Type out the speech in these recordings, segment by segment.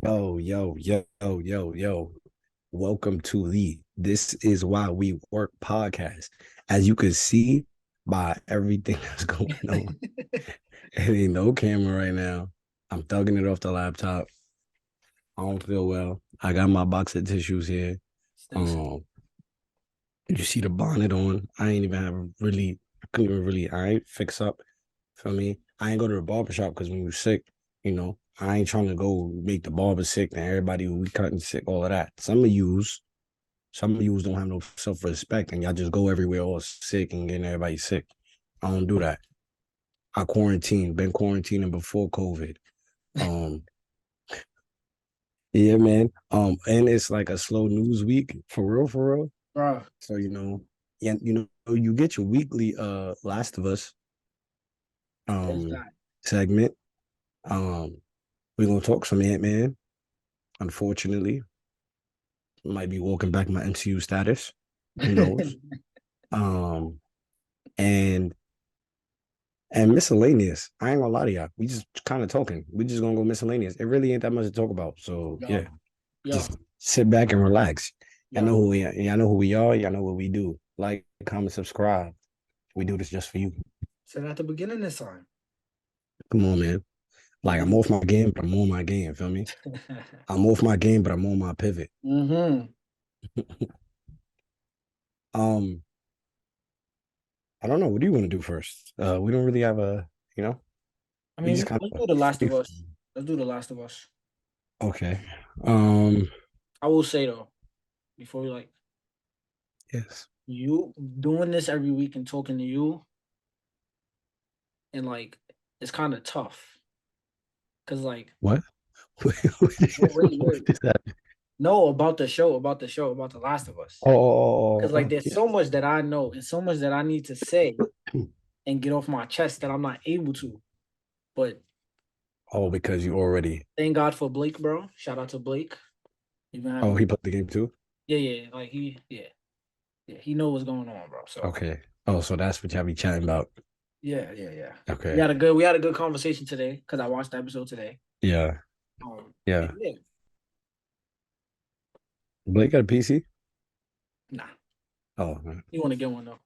Yo. Welcome to the This Is Why We Work podcast. As you can see by everything that's going on, it ain't no camera right now. I'm thugging it off the laptop. I don't feel well. I got my box of tissues here. Stay safe. Um, you see the bonnet on. I ain't even have really, I couldn't even really, I ain't fix up for me. I ain't go to the barber shop because when you're sick, I ain't trying to go make the barber sick and everybody we cutting sick, all of that. Some of yous don't have no self-respect and y'all just go everywhere all sick and getting everybody sick. I don't do that. Been quarantining before COVID. Um, yeah, man. And it's like a slow news week for real. Bro, So, yeah, you get your weekly Last of Us there's um that. segment. Um, we're gonna talk some Ant-Man. Unfortunately, might be walking back my MCU status. Who knows? Um, and miscellaneous. I ain't gonna lie to y'all. We just kind of talking. We just gonna go miscellaneous. It really ain't that much to talk about. So yo, yeah, yo, just sit back and relax. Y'all yo. know who we are. Y'all know who we are. Y'all know what we do. Like, comment, subscribe. We do this just for you. Said at the beginning this time. Come on, man. Like I'm off my game, but I'm on my game. Feel me? I'm off my game, but I'm on my pivot. Mm-hmm. Um, I don't know. What do you want to do first? We don't really have a, you know, I we mean, just kind let's of do The Last free. of Us. Let's do The Last of Us. Okay. Um, I will say though, before we yes. you doing this every week and talking to you, and it's kind of tough. Cause What? wait. What is that? No, about The Last of Us. Cause there's Yeah. so much that I know and so much that I need to say and get off my chest that I'm not able to. But Oh, because you already. thank God for Blake, bro. Shout out to Blake. Even Oh, having he played the game too. yeah, he know what's going on, bro. So Okay. Oh, so that's what y'all be chatting about. yeah. We Okay. had a good conversation today because I watched the episode today. Yeah. And Yeah. yeah, Blake got a PC. nah, Oh man, you want to get one though.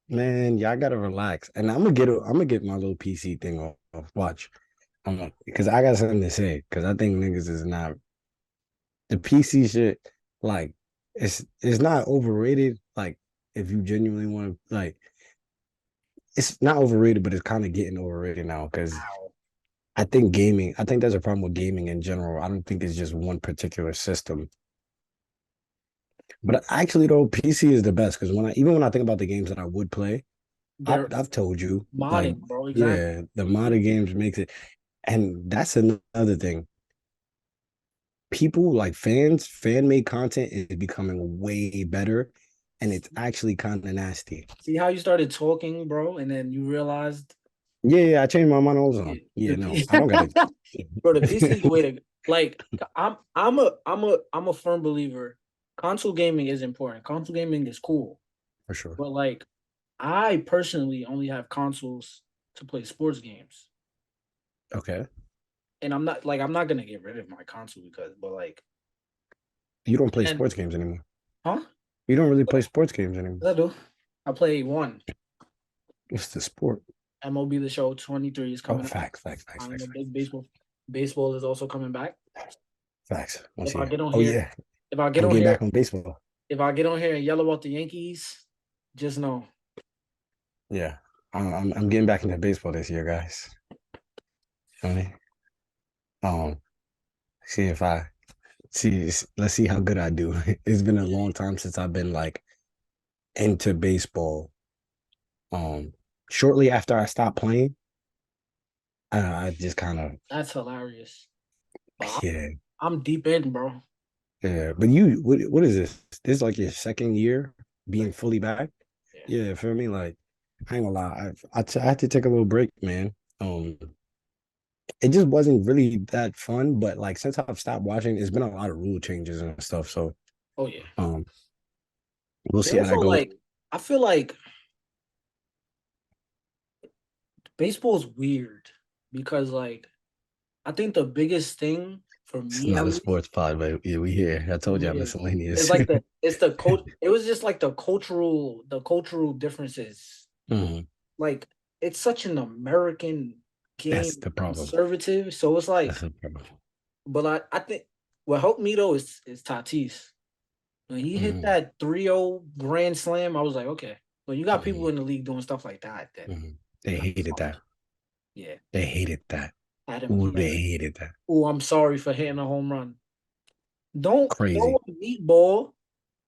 y'all gotta relax. And I'm gonna get my little PC thing off. Watch. Because I got something to say. Because I think niggas is not the PC shit. Like, it's not overrated. Like, if you genuinely want to, like, it's not overrated, but it's kind of getting overrated now. Because Wow. I think there's a problem with gaming in general. I don't think it's just one particular system. But actually, though, PC is the best because even when I think about the games that I would play, They're I've told you, like, modding, bro. Exactly. yeah, the modded games makes it, and that's another thing. People like fan made content is becoming way better, and it's actually kind of nasty. See how you started talking, bro, and then you realized Yeah, I change my mind all the time. the Yeah, no, P- I don't gotta. bro, the PC is the way to like. I'm a firm believer. Console gaming is important. Console gaming is cool, For sure. but I personally only have consoles to play sports games. Okay. And I'm not gonna get rid of my console because but You don't play and sports games anymore. huh? You don't really play sports games anymore. What I do? I play one. What's the sport? MLB The Show 23 is Oh, coming up. I'm a facts. big baseball. Baseball is also coming back. Facts. Once If I here. get on Oh here, yeah, if I get I'm on getting here, back on baseball. if I get on here and yell about the Yankees, just know. Yeah, I'm getting back into baseball this year, guys. Feel me? Um, see if I see. Let's see how good I do. It's been a long time since I've been like into baseball. Um, Shortly after I stopped playing, I just kind of That's hilarious. But yeah, I'm deep in, bro. yeah. But what is this? This is like your second year being fully back. Yeah. Yeah, feel me? Like I ain't gonna lie, I had to take a little break, man. It just wasn't really that fun. But like since I've stopped watching, it's been a lot of rule changes and stuff. So Oh yeah. um, we'll They see how also that goes. I feel like baseball is weird because I think the biggest thing For It's me, not at a least, sports pod, but yeah, we here. I told you I'm yeah, it's miscellaneous. like the cult. It was just like the cultural differences. Mhm. Like it's such an American game, That's the problem. conservative. So it's like, That's the problem. but I think what helped me though is Tatis. When he hit Mhm. that 3-0 grand slam, I was like, okay. When you got people Mhm. in the league doing stuff like that, then Mhm. They I'm hated sorry. that. Yeah, They hated that. had him. Ooh, Yeah. they hated that. Oh, I'm sorry for hitting a home run. Don't throw Crazy. a meatball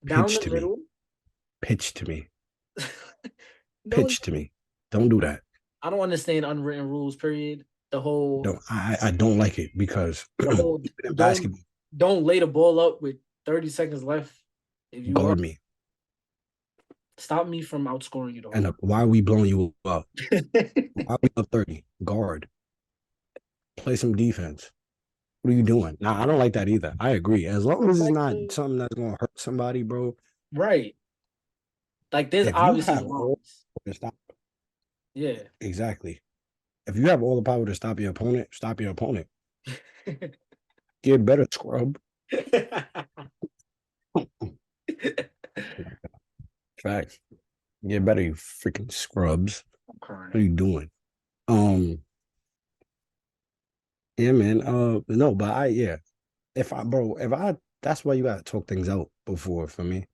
down Pitch the to me. middle. Pitch to me. Don't Pitch to me. Don't do that. I don't understand unwritten rules. Period. The whole Don't I don't like it because the even whole in don't basketball, don't lay the ball up with 30 seconds left. If you guard up, me. stop me from outscoring you the And whole. why are we blowing you up? Why are we up 30? Guard. Play some defense. What are you doing? Nah, I don't like that either. I agree. As long as it's not something that's gonna hurt somebody, bro. Right. Like there's If you obviously have all lines. to stop Yeah. exactly. If you have all the power to stop your opponent, stop your opponent. Get better, scrub. Facts. Get better, you freaking scrubs. I'm crying. What are you doing? Um, yeah, man. No, but yeah. If I that's why you gotta talk things out before for me.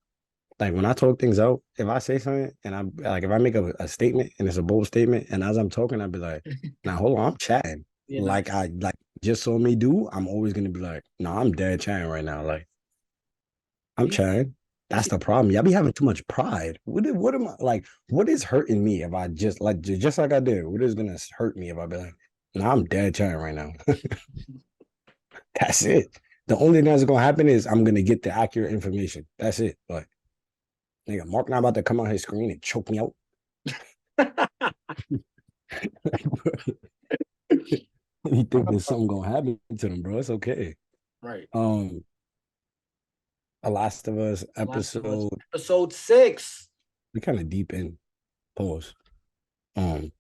Like when I talk things out, if I say something and I'm like if I make a statement and it's a bold statement, and as I'm talking, I'd be like, now hold on, I'm chatting. Yeah, Like nice. I like just saw me do, I'm always gonna be like, no, I'm dead chatting right now. Like I'm You chatting. you That's see, the problem. Y'all be having too much pride. What am I like? What is hurting me if I just like just like I did? What is gonna hurt me if I be like, no, I'm dead chatting right now? That's it. The only thing that's gonna happen is I'm gonna get the accurate information. That's it. Like, nigga, Mark not about to come on his screen and choke me out. You think there's something gonna happen to them, bro? It's okay. right. Um, A Last of Us The Last of Us episode. episode 6. We kind of deep in. Pause. Um,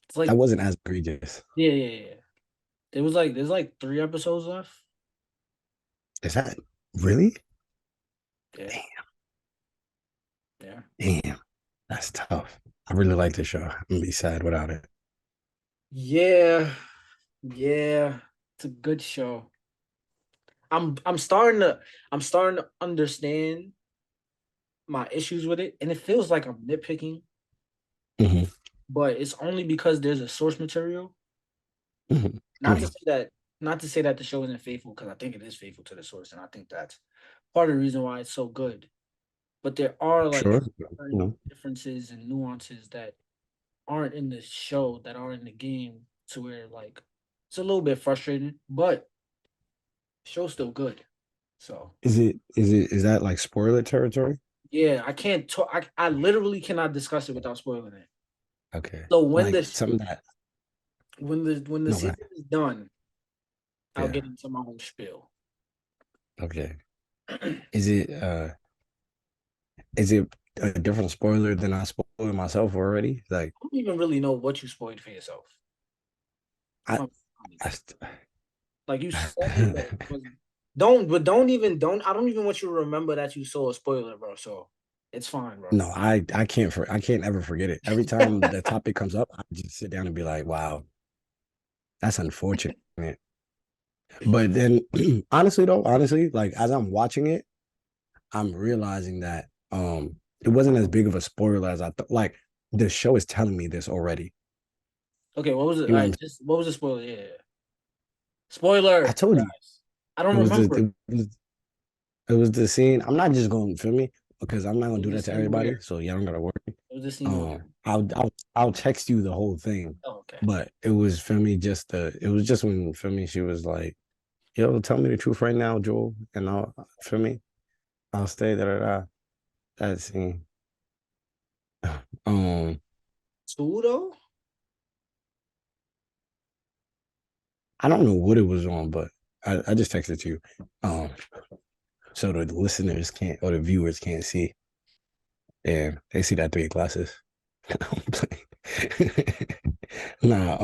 It's like that wasn't as egregious. yeah. There's like 3 episodes left. Is that really? Yeah, yeah. Damn, that's tough. I really like this show. I'm gonna be sad without it. Yeah, yeah. It's a good show. I'm starting to understand my issues with it, and it feels like I'm nitpicking, Hmm. but it's only because there's a source material. Hmm. Not to say that not to say that the show isn't faithful, because I think it is faithful to the source, and I think that's part of the reason why it's so good. But there are like Sure. You certain know, differences and nuances that aren't in the show that are in the game, to where like it's a little bit frustrating, but the show's still good. So is that like spoiler territory? yeah, I can't talk. I literally cannot discuss it without spoiling it. Okay. So when Like this something that when the no, go season ahead. is done, I'll Yeah. get into my whole spiel. Okay. I Is it is it a different spoiler than I spoiled myself already? Like don't even really know what you spoiled for yourself. If I, I'm honest, I like you said it, but it wasn't. Don't. I don't even want you to remember that you saw a spoiler, bro. So it's fine, bro. no, I can't ever forget it. Every time the topic comes up, I just sit down and be like, wow, that's unfortunate. But then honestly, like as I'm watching it, I'm realizing that it wasn't as big of a spoiler as I thought. Like the show is telling me this already. Okay, what was it? You All know what I'm right, saying? just what was the spoiler? Yeah. I Spoiler, told you guys. I don't it was remember. it was the scene. I'm not just going to feel me because I'm not It gonna was do the that to scene everybody. where So yeah, I'm gonna work. it was the scene where. I'll text you the whole thing. Oh, okay. But it was for me just it was just when for me she was like, yo, tell me the truth right now, Joel. And I'll for me, I'll stay there. That scene. Um, Two though. I don't know what it was on, but I just texted you. Um, so the listeners can't or the viewers can't see. And they see that 3 glasses. I'm playing. Nah,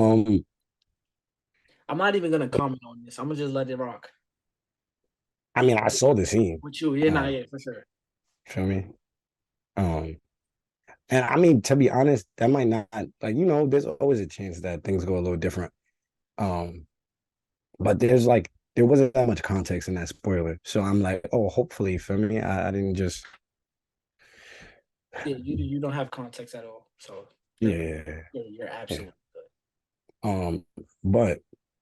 I'm not even gonna comment on this. I'm gonna just let it rock. I mean, I saw the scene. With you, yeah, not Um, yeah, for sure. feel me? Um, and I mean, to be honest, that might not like there's always a chance that things go a little different. Um, but there wasn't that much context in that spoiler, so I'm like, oh, hopefully, for me, I didn't just Yeah, you don't have context at all. So yeah, you're yeah. absolutely good. Um, but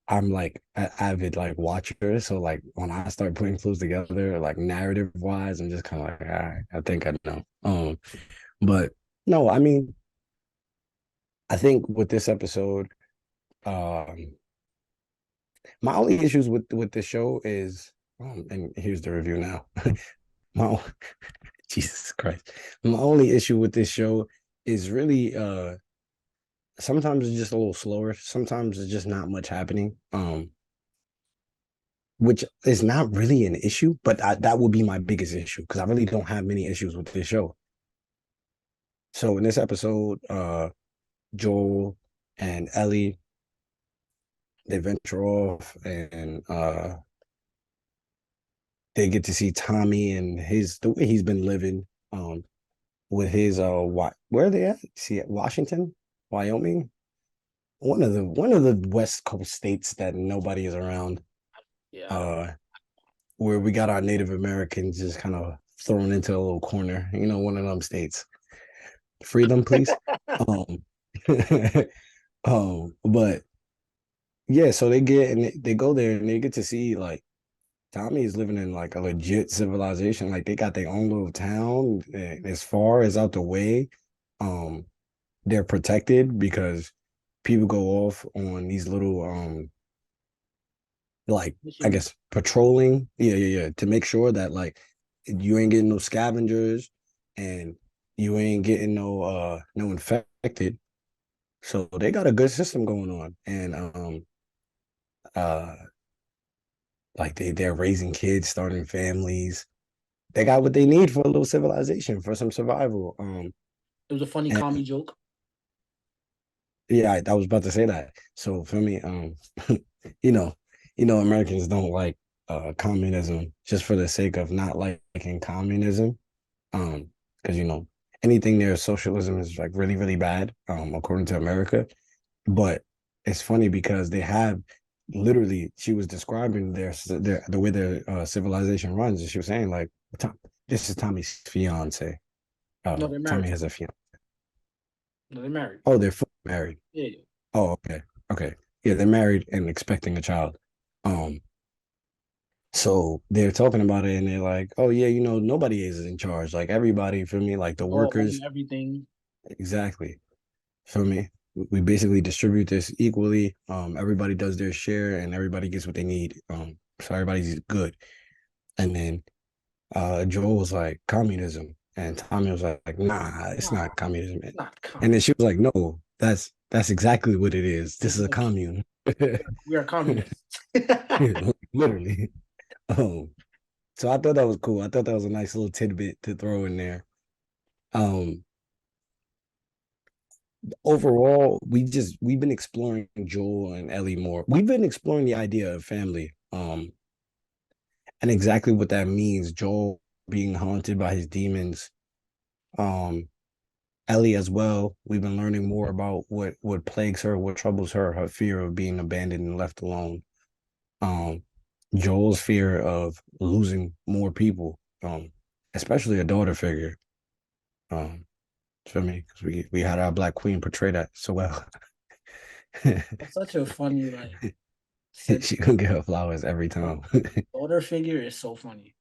I'm like an avid like watcher, so like when I start putting clues together, like narrative wise, I'm just kind of like, all right, I think I know. But no, I mean, I think with this episode, um, my only issues with the show is, and here's the review now. my Jesus Christ, my only issue with this show is really sometimes it's just a little slower. Sometimes it's just not much happening. Which is not really an issue, but that would be my biggest issue because I really don't have many issues with this show. So in this episode, Joel and Ellie they venture off and they get to see Tommy and his the way he's been living with his where are they at? See Washington, Wyoming, one of the West Coast states that nobody is around. Yeah, I don't. Uh, where we got our Native Americans just kind of thrown into a little corner, one of them states. Freedom, please. Um, but yeah, so they get and they go there and they get to see like Tommy is living in like a legit civilization. Like they got their own little town as far as out the way. Um, they're protected because people go off on these little like I Missions. guess patrolling. Yeah, to make sure that like you ain't getting no scavengers and you ain't getting no infected. So they got a good system going on. And uh like they're raising kids, starting families. They got what they need for a little civilization, for some survival. It was a funny And comedy joke. yeah, I was about to say that. So for me, you know, Americans don't like communism just for the sake of not liking communism. Because anything there socialism is like really, really bad, according to America. But it's funny because they have literally she was describing their the way their civilization runs, and she was saying like this is Tommy's fiance. No, they're Tommy married. has a fiance. No, they're married. Oh, they're fully married. Yeah, yeah. Oh, okay. Yeah, they're married and expecting a child. Um, so they're talking about it and they're like, oh yeah, nobody is in charge. Like everybody for me, like the We all own workers, everything. exactly. For me, we basically distribute this equally. Everybody does their share and everybody gets what they need. So everybody's good. And then Joel was like, communism. And Tommy was like, nah, it's Nah, not communism. it's not And then communist. she was like, no, that's exactly what it is. This is a commune. We are communists. Literally. Um, so I thought that was cool. I thought that was a nice little tidbit to throw in there. Um, Overall, we've been exploring Joel and Ellie more. We've been exploring the idea of family, and exactly what that means. Joel being haunted by his demons, um, Ellie as well. We've been learning more about what plagues her, what troubles her, her fear of being abandoned and left alone. Um, Joel's fear of losing more people, especially a daughter figure. Um, for me, because we had our Black Queen portray that so well. That's such a funny said She gonna get her flowers every time. daughter figure is so funny.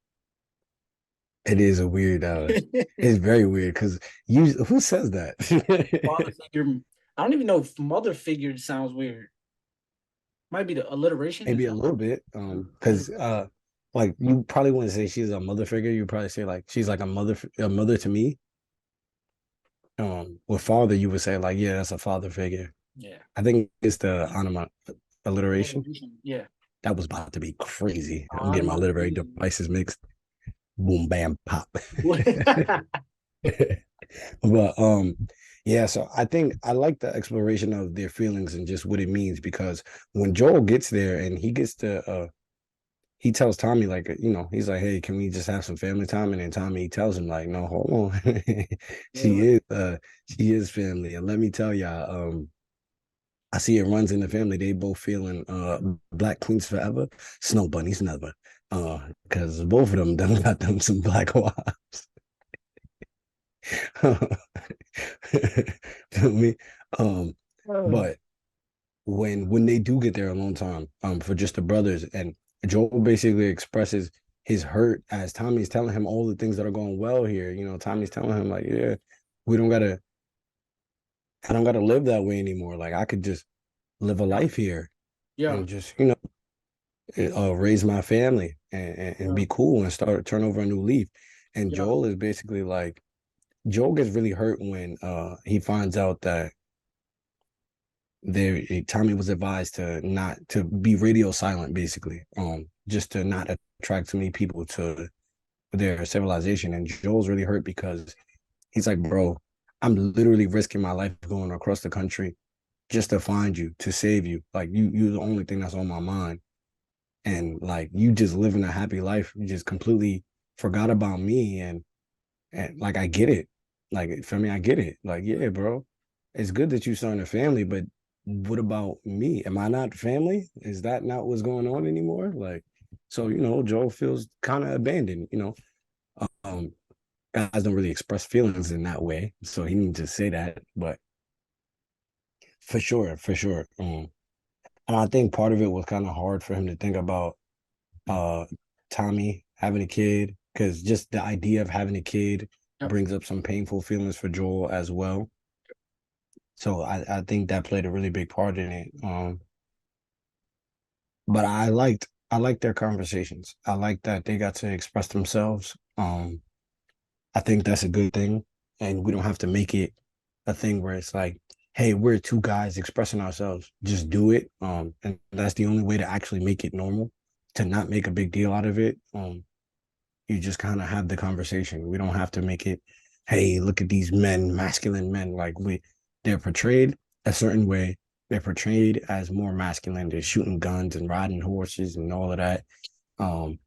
It is a weird. It's very weird because you who says that? Father figure. I don't even know if mother figure sounds weird. Might be the alliteration. Is Maybe a that little bit. Because like you probably wouldn't say she's a mother figure. You probably say like she's like a mother to me. With father, you would say like, yeah, that's a father figure. yeah. I think it's the onomatopoeia alliteration. Alliteration. Yeah. That was about to be crazy. I'm getting my literary Onomatopoeia. devices mixed. Boom, bam, pop. But Yeah, so I think I like the exploration of their feelings and just what it means because when Joel gets there and he gets to he tells Tommy like he's like, hey, can we just have some family time? And then Tommy tells him like, no, hold on. Yeah, she is she is family. And let me tell y'all, I see it runs in the family. They both feeling black queens forever, snow bunnies never. Because both of them done got them some black wives. Feel me? Um, uh, but when they do get there alone time, for just the brothers, and Joel basically expresses his hurt as Tommy's telling him all the things that are going well here. Tommy's telling him like, yeah, we don't gotta, I don't gotta live that way anymore. Like I could just live a yeah, life here yeah, and just, raise my family and yeah, be cool and start turn over a new leaf. And yeah, Joel is basically like Joel gets really hurt when he finds out that Tommy was advised to not to be radio silent, basically, just to not attract too many people to their civilization. And Joel's really hurt because he's like, bro, I'm literally risking my life going across the country just to find you, to save you. Like you're the only thing that's on my mind. And like you just living a happy life. You just completely forgot about me. And like I get it. Like for me, I get it. Like, yeah, bro. It's good that you starting a family, but what about me? Am I not family? Is that not what's going on anymore? Like, so Joel feels kind of abandoned. Um, guys don't really express feelings in that way, so he needs to say that. But for sure, for sure. And I think part of it was kind of hard for him to think about uh Tommy having a kid because just the idea of having a kid yep. brings up some painful feelings for Joel as well. So I think that played a really big part in it. But I liked their conversations. I like that they got to express themselves. I think that's a good thing, and we don't have to make it a thing where it's like, hey, we're two guys expressing ourselves. Just do it. And that's the only way to actually make it normal, to not make a big deal out of it. You just kind of have the conversation. We don't have to make it, hey, look at these men, masculine men. Like they're portrayed a certain way. They're portrayed as more masculine. They're shooting guns and riding horses and all of that. Um,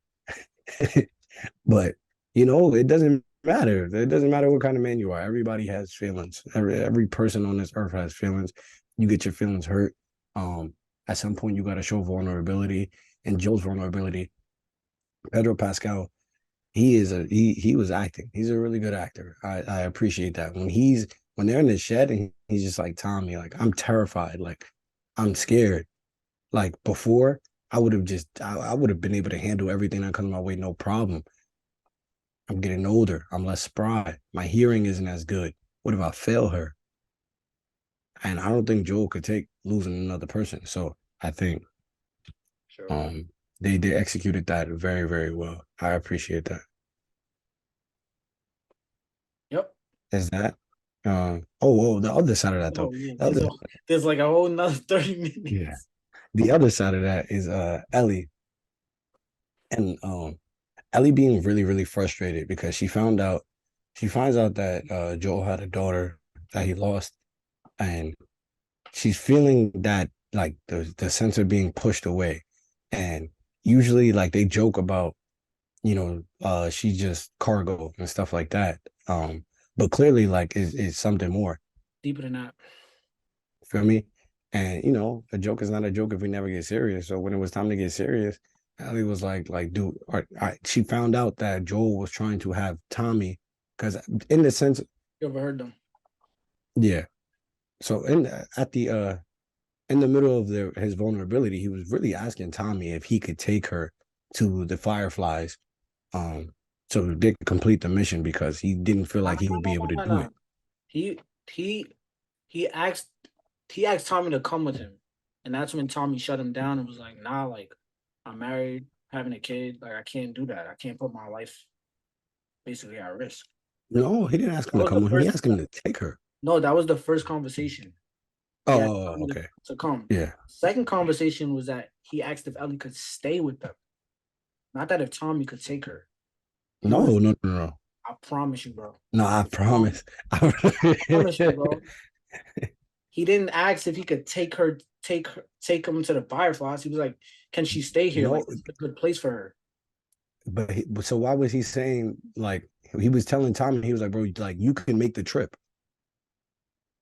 but it doesn't matter. It doesn't matter what kind of man you are. Everybody has feelings. Every person on this earth has feelings. You get your feelings hurt. At some point, you got to show vulnerability. And Joe's vulnerability, Pedro Pascal, he was acting. He's a really good actor. I appreciate that. When they're in the shed and he's just like Tommy, like I'm terrified, like I'm scared. Like before, I would have been able to handle everything that comes my way, no problem. I'm getting older. I'm less spry. My hearing isn't as good. What if I fail her? And I don't think Joel could take losing another person. So I think Sure. um they executed that very, very well. I appreciate that. Yep. Is that oh, the other side of that though. Oh yeah. The other There's like a whole nother 30 yeah. minutes. The other side of that is Ellie. And Ellie being really, really frustrated because she finds out that Joel had a daughter that he lost, and she's feeling that like the sense of being pushed away. And usually like they joke about, she's just cargo and stuff like that. But clearly like is something more. Deeper than that. Feel me? And a joke is not a joke if we never get serious. So when it was time to get serious, Allie was like, dude, she found out that Joel was trying to have Tommy, because in the sense, You ever heard them? yeah. So in the middle of his vulnerability, he was really asking Tommy if he could take her to the Fireflies, um, so they could complete the mission because he didn't feel No, like he no, would be no, able to no, do no, it. no. He he he asked Tommy to come with him. And that's when Tommy shut him down and was like, nah, like I'm married, having a kid, like I can't do that. I can't put my life basically at risk. No, he didn't ask him That to was the come with him. He first asked him to take her. no, that was the first conversation. He asked Oh, Tommy okay. to come. Yeah. Second conversation was that he asked if Ellie could stay with them. Not that if Tommy could take her. He No, was no, no, no. promise you, bro. No, I Um, promise. promise you, bro. He didn't ask if he could take him to the Fireflies. He was like, "Can she stay here? Like, No, it's a good place for her." but so why was he saying like he was telling Tommy, he was like, bro, like you can make the trip.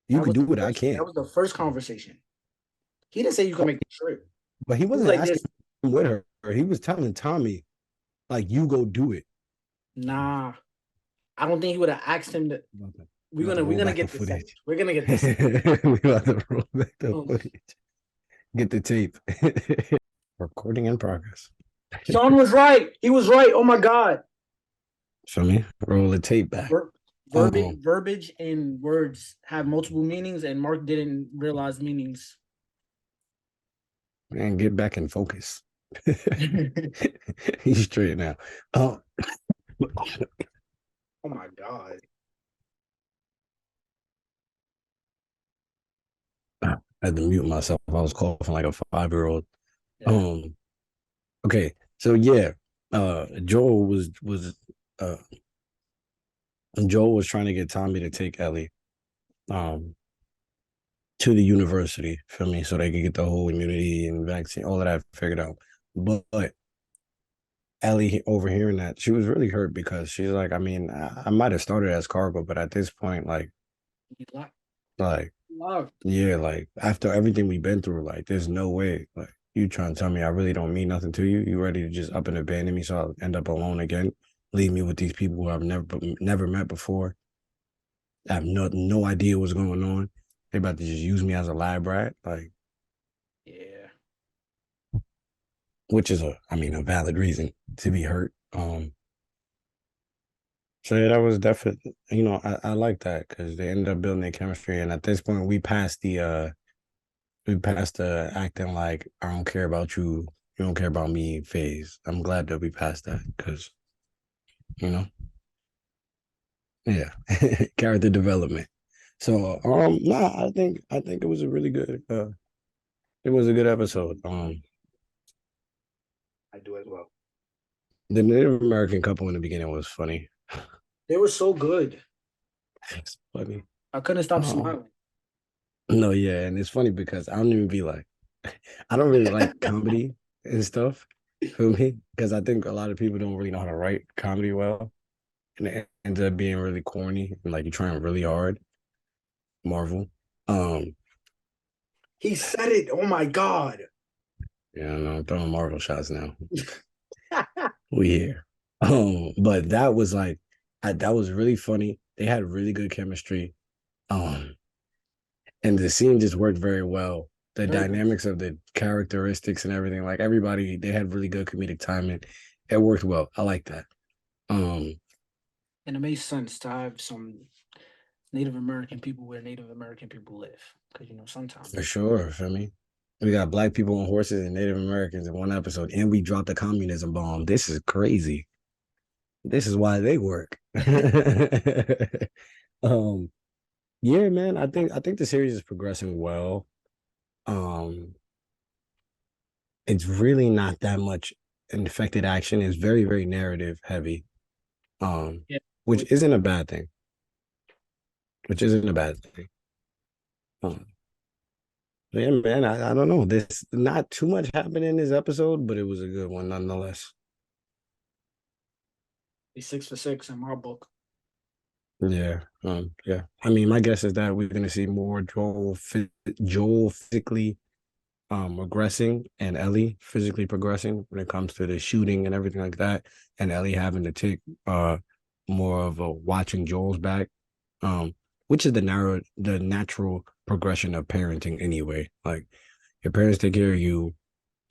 You That could was do the what I first. That can't. was the first conversation. He didn't say you can make the trip. But he He was wasn't like, asking "This, him with her. He was telling Tommy, like, you go do it. nah." I don't think he would have asked him that. We about to We're roll gonna back the get this. footage. We're gonna get this. We about to roll back the Um, footage. Get the tape. Recording in progress. Sean was right. He was right. Oh my god. Show me. Roll the tape back. Ver- Um, verbiage and words have multiple meanings, and Mark didn't realize meanings. man, get back in focus. Oh He's straight now. Oh, my god. I had to mute myself. I was coughing like a 5-year-old. Yeah. Okay. So yeah, Joel uh Joel was trying to get Tommy to take Ellie um to the university, feel me, so they could get the whole immunity and vaccine, all of that figured out. But Ellie overhearing that, she was really hurt because she's like, I mean, I might have started as cargo, but at this point, He locked. like, Locked. yeah, like after everything we've been through, like, there's no way, like, you trying to tell me I really don't mean nothing to you? You ready to just up and abandon me so I'll end up alone again? Leave me with these people who I've never met before. I have no idea what's going on. They about to just use me as a lab rat, like, Yeah. which is a valid reason to be hurt. So yeah, that was definitely, I like that because they ended up building their chemistry, and at this point, we passed the acting like I don't care about you, you don't care about me phase. I'm glad that we passed that because you know, yeah, character development. So nah, I think it was a really good, it was a good episode. I do as well. The Native American couple in the beginning was funny. They were so good. It's funny. I couldn't stop Um, smiling. no, yeah, and it's funny because I don't even be like, I don't really like comedy and stuff. Feel me? Because I think a lot of people don't really know how to write comedy well, and it ends up being really corny and like you're trying really hard. Marvel. Um, He said it. Oh my god. yeah, no, I'm throwing Marvel shots now. We here. But that was like, that was really funny. They had really good chemistry. Um, and the scene just worked very well. The Very good. dynamics of the characteristics and everything, like everybody, they had really good comedic timing. It worked well. I like that. Um, And it makes sense to have some Native American people where Native American people live. Because sometimes for sure, feel me? We got black people on horses and Native Americans in one episode, and we dropped the communism bomb. This is crazy. This is why they work. um, yeah, man. I think the series is progressing well. Um, it's really not that much infected action. It's very, very narrative heavy. yeah. Which isn't a bad thing. Which isn't a bad thing. Um, yeah, man. I don't know. There's not too much happened in this episode, but it was a good one nonetheless. He's 6 for 6 in my book. Yeah. Yeah. I mean, my guess is that we're gonna see more Joel physically regressing and Ellie physically progressing when it comes to the shooting and everything like that, and Ellie having to take more of a watching Joel's back, which is the natural progression of parenting anyway. Like your parents take care of you,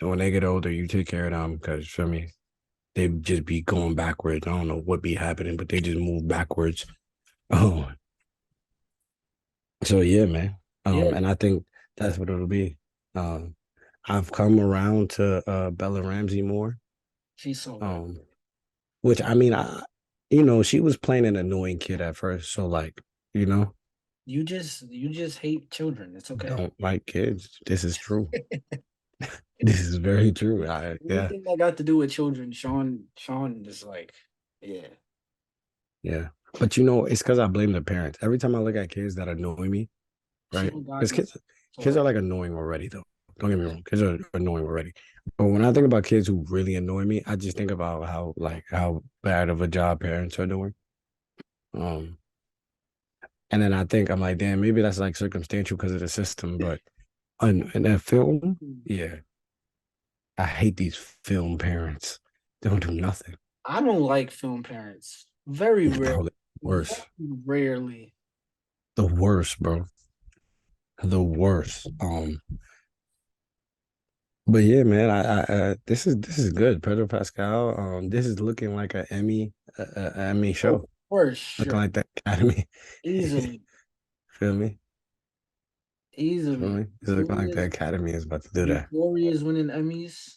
and when they get older, you take care of them because for me, they just be going backwards. I don't know what be happening, but they just move backwards. Oh, so yeah, man. Yeah. And I think that's what it'll be. Um, I've come around to Bella Ramsey more. She's so good. Um, which I mean, she was playing an annoying kid at first, so like, you know, You just hate children. It's okay. don't like kids. This is true. This is very true. Yeah, Anything that got to do with children, Sean is like, yeah. yeah. But you know, it's because I blame the parents. Every time I look at kids that annoy me, She right? don't got Because no. kids So are like annoying already, though. Don't get me wrong, kids are annoying already. But when I think about kids who really annoy me, I just think about how bad of a job parents are doing. Um, and then I think I'm like, damn, maybe that's like circumstantial because of the system. But in that film, yeah, I hate these film parents. They don't do nothing. I don't like film parents. Very rare. Bro, Very worse. rarely. The worst, bro. The worst. But yeah, man, this is good. Pedro Pascal. This is looking like an Emmy Oh, show. for Looking sure. like the Academy. Easily. Feel me? Feel Easily. me? It's looking like the Academy is about to do that. Euphoria is winning Emmys.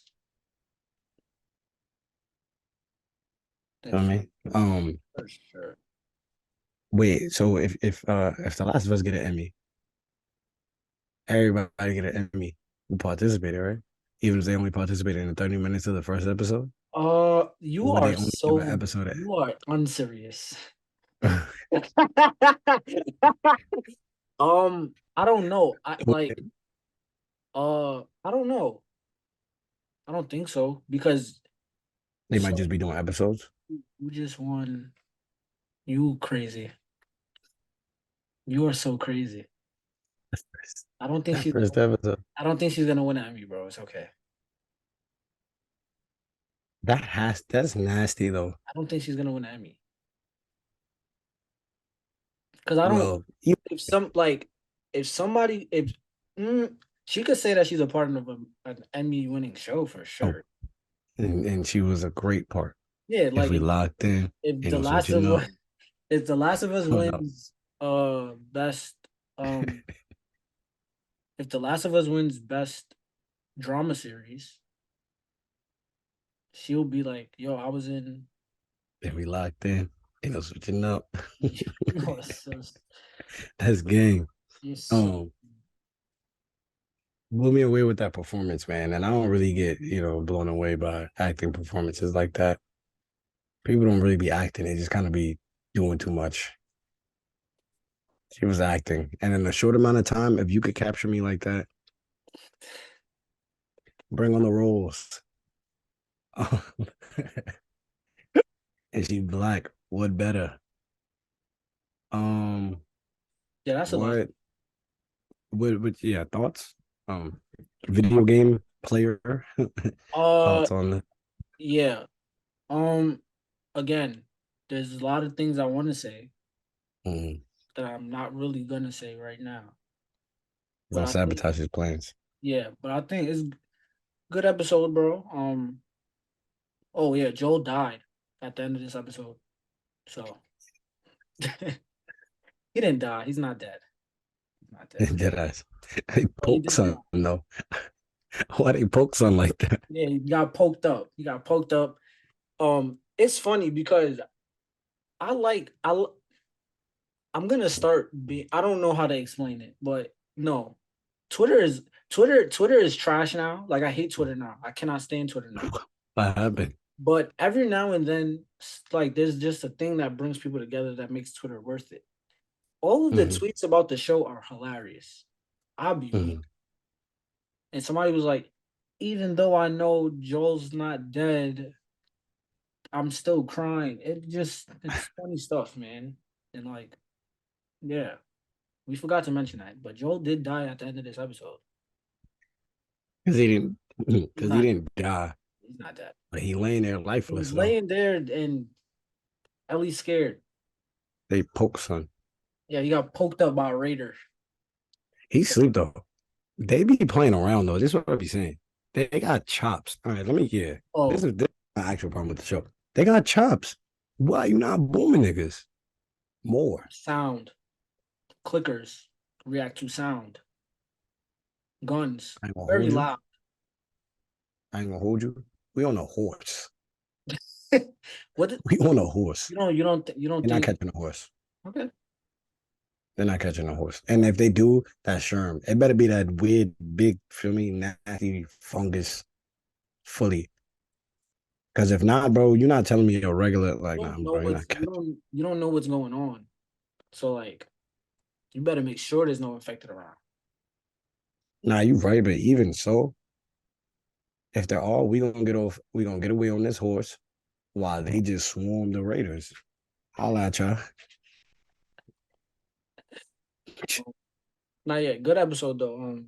Feel That's me? for sure. Wait. So if The Last of Us get an Emmy, everybody get an Emmy who participated, right? Even if they only participated in 30 minutes of the first episode, You or would are they only give an so episode? you are unserious. At, I don't know. I don't know. I don't think so because they might so just be doing episodes. you just won. You crazy. You are so crazy. I don't think That she's gonna first episode. I don't think she's gonna win an Emmy, bro. It's okay. That's nasty though. I don't think she's gonna win an Emmy. Because I don't Well, you if some like if somebody if mm, she could say that she's a part of an Emmy winning show for know, sure. and she was a great part. Yeah, If like we locked in, if ain't the no last of switching up. us if the Last of Us Hold up. wins best if the Last of Us wins best drama series, she'll be like, yo, I was in If we locked in, ain't no switching up. oh, so That's game. it's so Um, blew me away with that performance, man. And I don't really get, blown away by acting performances like that. People don't really be acting; they just kind of be doing too much. She was acting, and in a short amount of time, if you could capture me like that, bring on the roles. And she black. What better? Um, yeah, that's a lot. yeah, thoughts? Video game player Uh thoughts on that? yeah. Um again, there's a lot of things I want to say Mm, that I'm not really gonna say right now. But don't I think sabotage his plans. yeah, but I think it's good episode, bro. Oh yeah, Joel died at the end of this episode. So he didn't die. He's not dead. He's not dead. Dead eyes. They But he poke did die. son though. Why they poke son like that? Yeah, he got poked up. He got poked up. It's funny because I like I l- I'm gonna start being I don't know how to explain it, but no. Twitter is trash now. Like I hate Twitter now. I cannot stand Twitter now. What happened? But every now and then, like there's just a thing that brings people together that makes Twitter worth it. All of the Hmm. tweets about the show are hilarious. I'll be weak. Hmm. And somebody was like, even though I know Joel's not dead, I'm still crying. It's funny stuff, man. And like, yeah, we forgot to mention that, but Joel did die at the end of this episode. Because he didn't He's because he not. didn't die. He's not dead. But he laying there He's lifeless though. laying there and Ellie's scared. They poke son. Yeah, he got poked up by a raider. He sleep though. They be playing around though. This is what I be saying. They got chops. All right, let me hear. Oh, This is my actual problem with the show. They got chops. Why you not booming niggas more? sound. Clickers react to sound. Guns. I ain't gonna Very hold you. loud. I ain't gonna hold you. We on a horse. What did, We on a horse. you don't They're not think catching a horse. okay. They're not catching a horse. And if they do, that's Sherm. It better be that weird, big, feel me, nasty fungus fully. Because if not, bro, you're not telling me a regular like, You nah, don't know bro, you're what's not catching. you don't know what's going on. So like you better make sure there's no infected around. Nah, you right, but even so, if they're all, we gonna get away on this horse while they just swarm the Raiders. Holla at y'all. Not yet. Good episode though.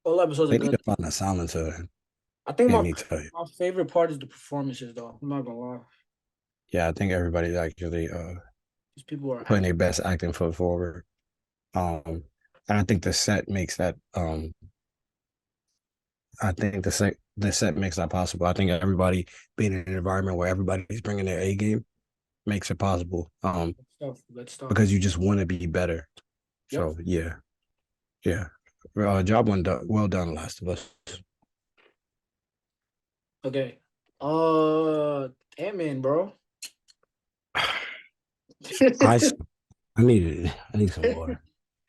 All episodes are They need good. to find a silencer. I think Let me tell you. my favorite part is the performances though. I'm not gonna lie. Yeah, I think everybody actually These people are putting their acting. best acting foot forward. And I think the set makes that I think the set makes that possible. I think everybody being in an environment where everybody's bringing their A game makes it possible. Good stuff. Good stuff. Because you just want to be better. Yep. So yeah, yeah. Job well done, Last of Us. Okay. Ant-Man, bro. I I need some water.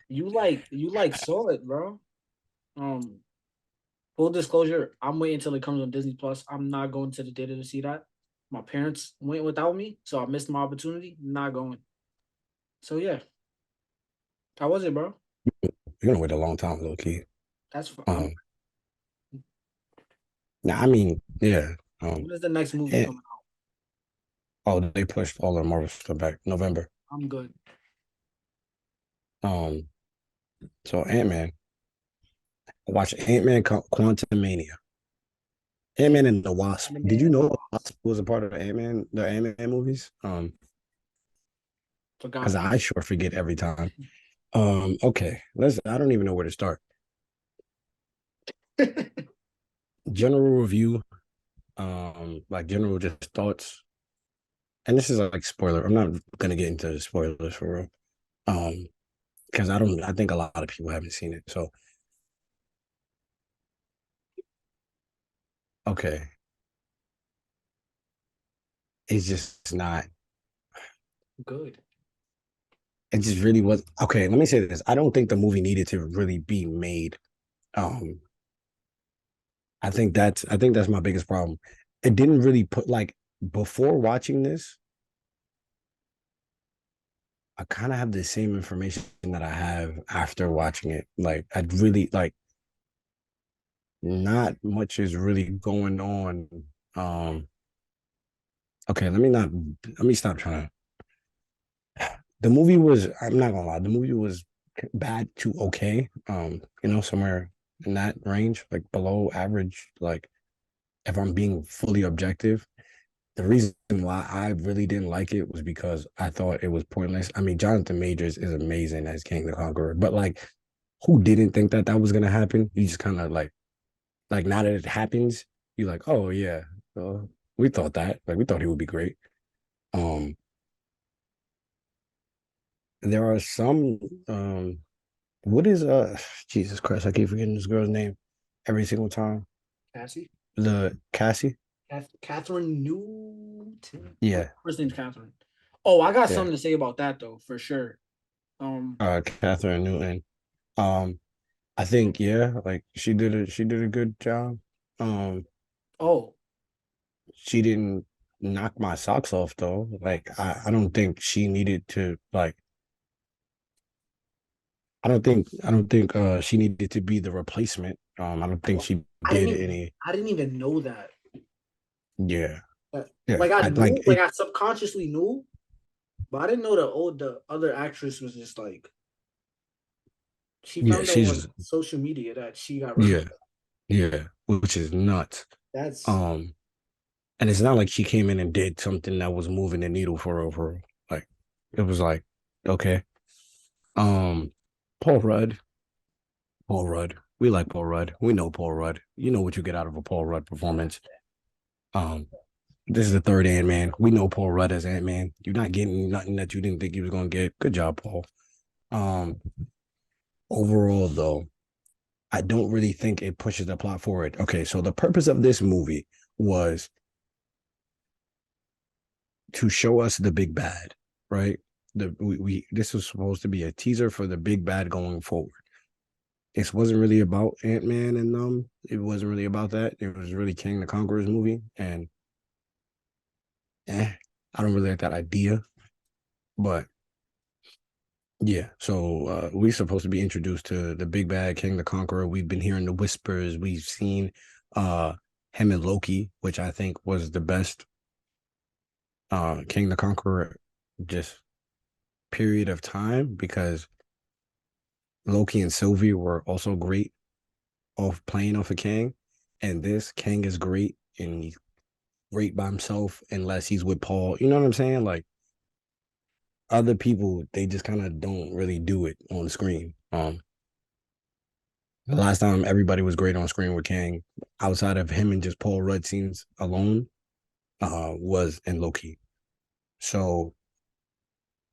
You like saw it, bro. Um, full disclosure, I'm waiting until it comes on Disney Plus. I'm not going to the theater to see that. My parents went without me, so I missed my opportunity. Not going. So yeah, how was it, bro? You're gonna wait a long time, low key. That's for Um, now I mean, yeah. Um, when is the next movie and, coming out? oh, they pushed all the Marvel stuff back November. I'm good. Um, so Ant Man. I watched Ant Man Quantum Mania. Ant Man and the Wasp. Did Ant-Man you and the know the Wasp. Wasp was a part of Ant Man, the Ant Man movies? Because Forgot. I sure forget every time. Okay, let's. I don't even know where to start. General review. Like general just thoughts. And this is like spoiler. I'm not gonna get into the spoilers for real. Because I don't. I think a lot of people haven't seen it. So okay, it's just not. Good. It just really was okay. Let me say this. I don't think the movie needed to really be made. Um, I think that's my biggest problem. It didn't really put like before watching this, I kind of have the same information that I have after watching it. Like I really like not much is really going on. Um, okay, let me stop trying to. The movie was, I'm not gonna lie, the movie was bad to okay. Somewhere in that range, like below average, like if I'm being fully objective. The reason why I really didn't like it was because I thought it was pointless. I mean, Jonathan Majors is amazing as King the Conqueror, but like, who didn't think that that was gonna happen? You just kind of like now that it happens, you're like, oh yeah, we thought that. Like, we thought he would be great. Um, there are some. What is Jesus Christ? I keep forgetting this girl's name every single time. Cassie. The Cassie. Catherine Newton. Yeah, First name's Catherine. Oh, I got yeah. something to say about that though, for sure. Um, Catherine Newton. Um, I think yeah, like she did a good job. Um, oh, she didn't knock my socks off though. Like I don't think she needed to like I don't think she needed to be the replacement. I don't think she did any I didn't even know that. yeah. Uh, Yeah. Like I I knew, like like it I subconsciously knew, but I didn't know the other actress was just like she yeah, found out on she's social media that she got yeah, replaced. yeah, which is nuts. That's Um and it's not like she came in and did something that was moving the needle for her, for her. Like it was like, okay. Um Paul Rudd. Paul Rudd. We like Paul Rudd. We know Paul Rudd. You know what you get out of a Paul Rudd performance. Um, this is the third Ant Man. We know Paul Rudd as Ant Man. You're not getting nothing that you didn't think you was gonna get. Good job, Paul. Um, Overall though, I don't really think it pushes the plot forward. Okay, so the purpose of this movie was to show us the big bad, right? We this was supposed to be a teaser for the big bad going forward. This wasn't really about Ant Man and them. It wasn't really about that. It was really King the Conqueror's movie, and I don't really like that idea, but yeah. So we're supposed to be introduced to the big bad King the Conqueror. We've been hearing the whispers. We've seen uh him and Loki, which I think was the best King the Conqueror just period of time because Loki and Sylvie were also great off playing off of Kang. And this Kang is great and he's great by himself unless he's with Paul. You know what I'm saying? Like other people, they just kind of don't really do it on the screen. The last time everybody was great on screen with Kang, outside of him and just Paul Rudd scenes alone, was in Loki. So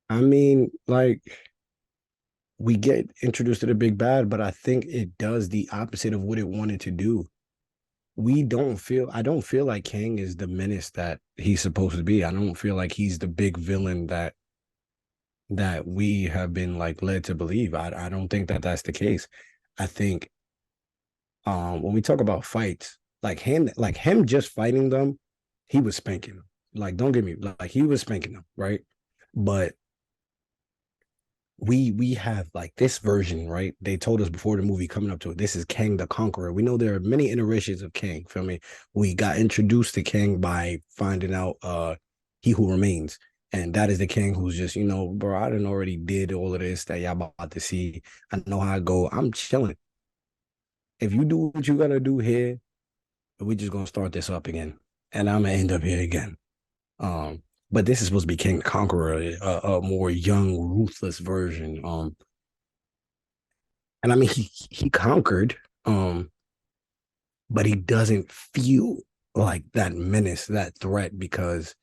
I mean, like we get introduced to the big bad, but I think it does the opposite of what it wanted to do. I don't feel like Kang is the menace that he's supposed to be. I don't feel like he's the big villain that we have been like led to believe. I don't think that that's the case. I think when we talk about fights, like him just fighting them, he was spanking them. Like don't get me like he was spanking them, right? But we have like this version, right? They told us before the movie coming up to it, this is Kang the Conqueror. We know there are many iterations of Kang. Feel me? We got introduced to Kang by finding out He Who Remains. And that is the King who's just, bro, I done already did all of this that y'all about to see. I know how I go. I'm chilling. If you do what you gotta do here, we just gonna start this up again. And I'm gonna end up here again. Um, but this is supposed to be King the Conqueror, a more young, ruthless version. And I mean he conquered, but he doesn't feel like that menace, that threat, because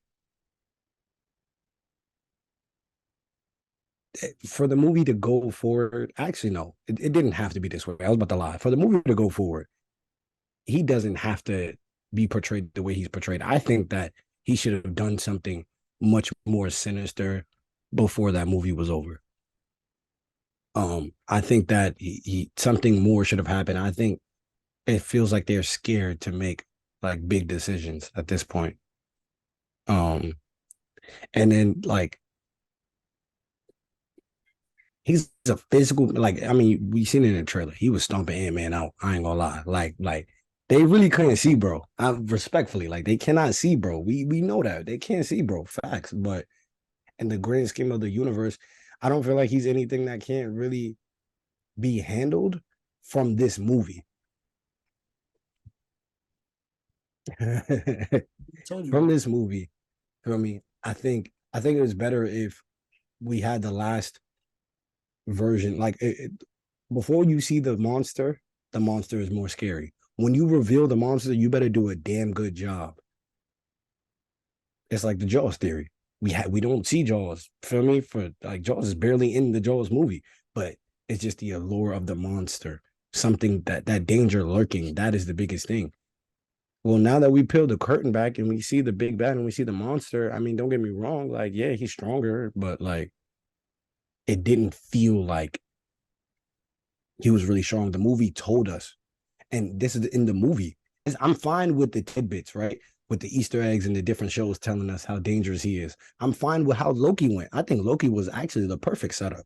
for the movie to go forward, actually no, it didn't have to be this way. I was about to lie. For the movie to go forward, he doesn't have to be portrayed the way he's portrayed. I think that he should have done something much more sinister before that movie was over. I think that he something more should have happened. I think it feels like they're scared to make like big decisions at this point. Um, and then like he's a physical, like I mean, we seen it in the trailer. He was stomping Ant-Man out. I ain't gonna lie. Like they really couldn't see, bro. I respectfully, like they cannot see, bro. We know that. They can't see, bro. Facts. But in the grand scheme of the universe, I don't feel like he's anything that can't really be handled from this movie. Told you, From bro. this movie, you know what I mean? I think it was better if we had the last version. Like before you see the monster is more scary. When you reveal the monster, you better do a damn good job. It's like the Jaws theory. We don't see Jaws. Feel me? For like Jaws is barely in the Jaws movie, but it's just the allure of the monster. Something that danger lurking. That is the biggest thing. Well, now that we peel the curtain back and we see the big bad and we see the monster, I mean, don't get me wrong. Like, yeah, he's stronger, but like, it didn't feel like he was really strong. The movie told us, and this is in the movie. I'm fine with the tidbits, right? With the Easter eggs and the different shows telling us how dangerous he is. I'm fine with how Loki went. I think Loki was actually the perfect setup.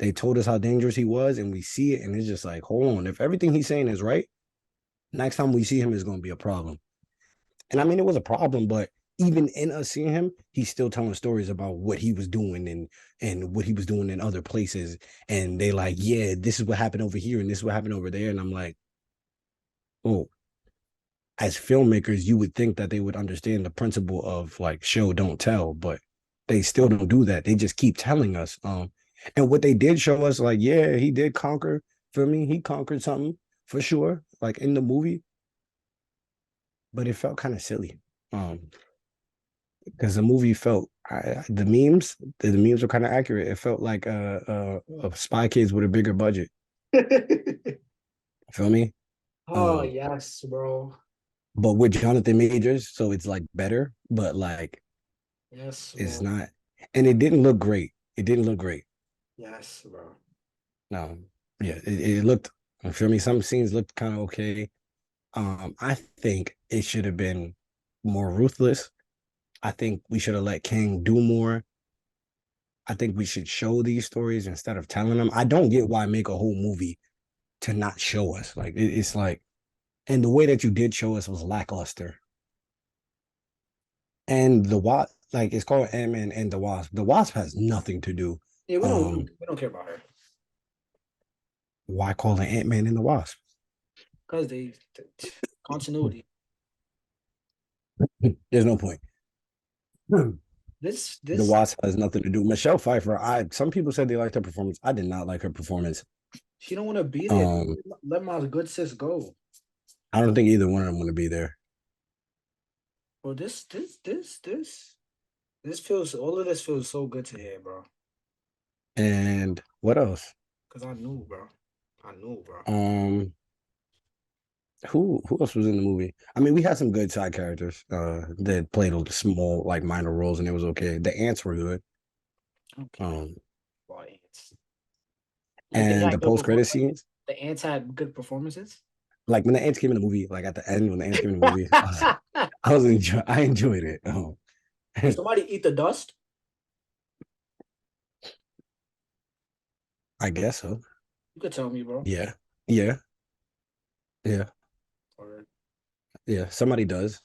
They told us how dangerous he was, and we see it, and it's just like, hold on. If everything he's saying is right, next time we see him is going to be a problem. And I mean, it was a problem, but even in us seeing him, he's still telling stories about what he was doing and what he was doing in other places. And they like, yeah, this is what happened over here, and this is what happened over there. And I'm like, oh, as filmmakers, you would think that they would understand the principle of like show don't tell, but they still don't do that. They just keep telling us. And what they did show us, like, yeah, he did conquer. For me, he conquered something for sure, like in the movie, but it felt kind of silly. Because the movie felt the memes were kind of accurate. It felt like Spy Kids with a bigger budget. Feel me? Oh Um, yes, bro. but with Jonathan Majors, so it's like better, but like Yes, it's bro. not, and it didn't look great. It didn't look great. Yes, bro. No, yeah, it looked. Feel me? Some scenes looked kind of okay. I think it should have been more ruthless. I think we should have let Kang do more. I think we should show these stories instead of telling them. I don't get why make a whole movie to not show us. Like it's like, and the way that you did show us was lackluster. And the Wasp, like it's called Ant-Man and the Wasp. The Wasp has nothing to do. Yeah, Um, we don't care about her why call it Ant-Man and the Wasp? because continuity. There's no point. The This Wasp has nothing to do. Michelle Pfeiffer, some people said they liked her performance. I did not like her performance. she don't want to be there. Let my good sis go. I don't think either one of them want to be there. Bro, this feels all of this feels so good to hear, bro. And what else? Cause I knew, bro. Who else was in the movie? I mean, we had some good side characters that played small, like minor roles, and it was okay. The ants were good. Okay. Ants. And the post credit scenes. The ants had good performances. Like when the ants came in the movie, like at the end when the ants came in the movie, I enjoyed it. Did somebody eat the dust? I guess so. You could tell me, bro. Yeah. Yeah, somebody does.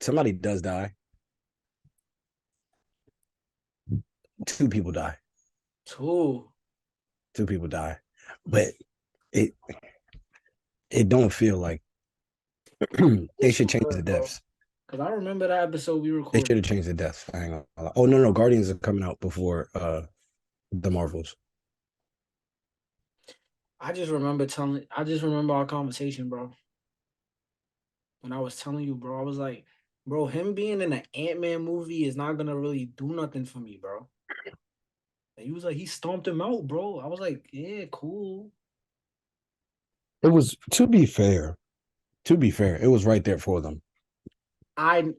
Somebody does die. 2 people die. 2 people die. But it don't feel like they should change the deaths. Because I remember that episode we recorded. They should have changed the deaths. Hang on. Oh no, Guardians are coming out before the Marvels. I just remember our conversation, bro. When I was telling you, bro, I was like, bro, him being in an Ant-Man movie is not gonna really do nothing for me, bro. And he was like, he stomped him out, bro. I was like, yeah, cool. It was, to be fair, it was right there for them. I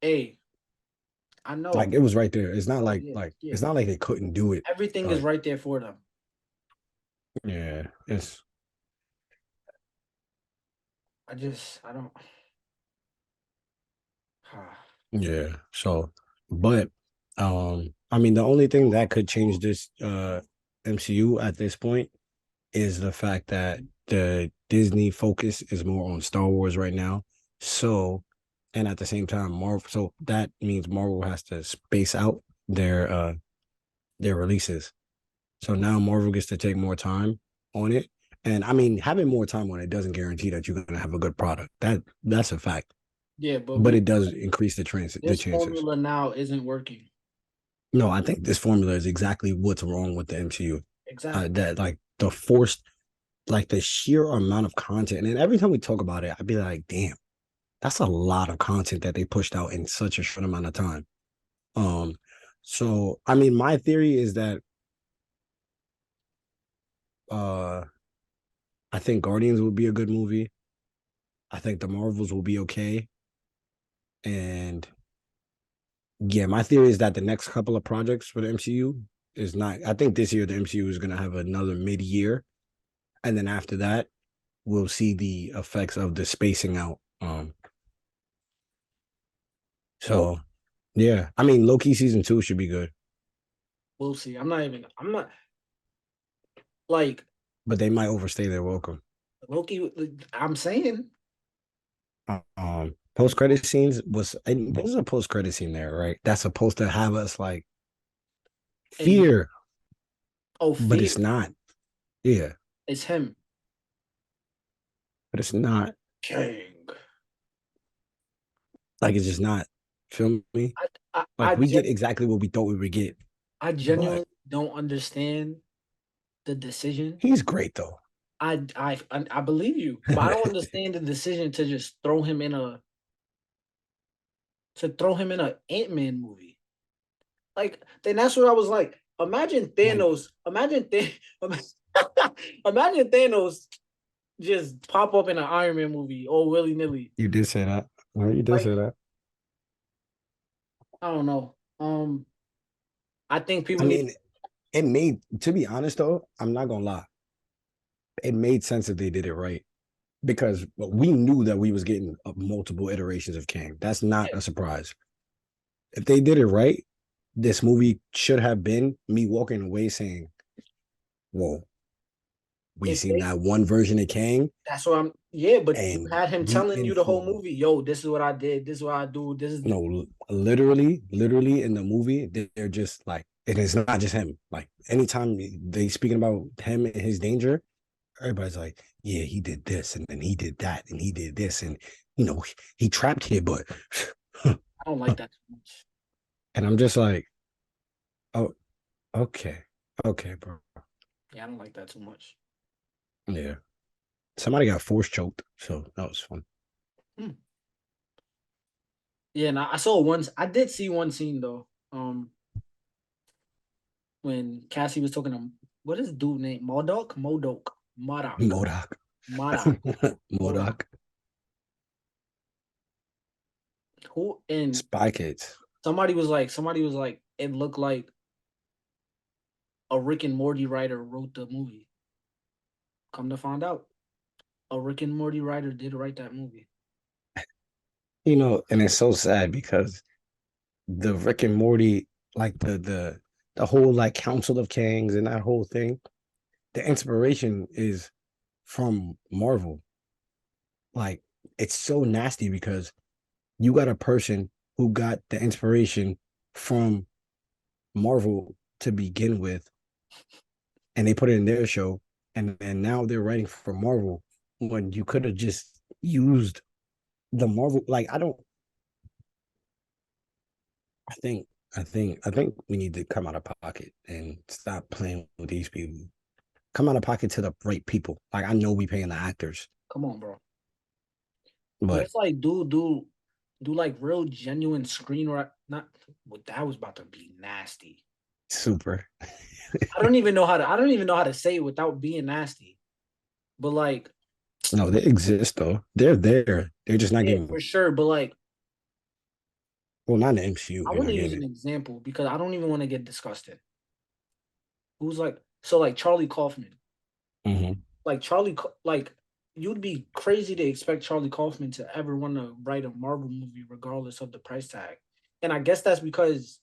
know. Like it was right there. It's not like it's not like they couldn't do it. Everything is right there for them. Yeah, it's. I don't. Yeah. So, but I mean, the only thing that could change this MCU at this point is the fact that the Disney focus is more on Star Wars right now. So, and at the same time, Marvel. So that means Marvel has to space out their releases. So now Marvel gets to take more time on it. And I mean, having more time on it doesn't guarantee that you're gonna have a good product. That's a fact. Yeah, but it does increase the chances. This formula now isn't working. No, I think this formula is exactly what's wrong with the MCU. Exactly. That like the forced, like the sheer amount of content. And every time we talk about it, I'd be like, damn, that's a lot of content that they pushed out in such a short amount of time. So I mean, my theory is that I think Guardians will be a good movie. I think the Marvels will be okay. And yeah, my theory is that the next couple of projects for the MCU is not. I think this year the MCU is going to have another mid-year, and then after that, we'll see the effects of the spacing out. So, yeah, I mean, Loki season 2 should be good. We'll see. I'm not like. But they might overstay their welcome. Loki, I'm saying. Post credit scenes there's a post credit scene there, right? That's supposed to have us like fear. Fear. But it's not. Yeah. It's him. But it's not. Kang. Like it's just not. Feel me? We get exactly what we thought we would get. I genuinely don't understand the decision. He's great though. I believe you, but I don't understand the decision to just throw him in an Ant-Man movie. Like, then that's what I was like. Imagine Thanos. Imagine Thanos just pop up in an Iron Man movie all willy-nilly. You did say that. Well, you did say that. I don't know. I think people. I mean, it made. To be honest, though, I'm not gonna lie. It made sense if they did it right, because we knew that we was getting multiple iterations of Kang. That's not a surprise. if they did it right, this movie should have been me walking away saying, "Whoa, we If seen they, that one version of Kang, that's what I'm. Yeah, but you and had him we telling in you the whole for movie. Yo, this is what I did. This is what I do. This is the. no, literally in the movie, they're just like, and it's not just him. Like anytime they speaking about him and his danger, everybody's like, yeah, he did this, and then he did that, and he did this, and he trapped here, but I don't like that too much. and I'm just like, oh, okay, okay, bro, Yeah, I don't like that too much. yeah. Somebody got force choked, so that was fun. Hmm. Yeah, and I saw once. I did see one scene though. When Cassie was talking to what is the dude name? Modoc, Modoc, Modoc, Modoc. Modoc, Who and Spy Kids. somebody was like, it looked like a Rick and Morty writer wrote the movie. Come to find out, a Rick and Morty writer did write that movie. And it's so sad because the Rick and Morty, like the whole like Council of Kangs and that whole thing, the inspiration is from Marvel. Like it's so nasty because you got a person who got the inspiration from Marvel to begin with, and they put it in their show, and now they're writing for Marvel when you could have just used the Marvel. Like I don't. I think we need to come out of pocket and stop playing with these people. Come out of pocket to the right people. Like I know we paying the actors, Come on, bro. But but it's like, do like real genuine screenwriting. Not well, that was about to be nasty. super. I don't even know how to say it without being nasty. But like, No, they exist though. They're there. They're just not yeah, getting. for sure. But like, Well, not in the MCU. I They're want not to use getting an it. example because I don't even want to get disgusted. Who's like so like Charlie Kaufman. Hmm. Like like you'd be crazy to expect Charlie Kaufman to ever want to write a Marvel movie regardless of the price tag. And I guess that's because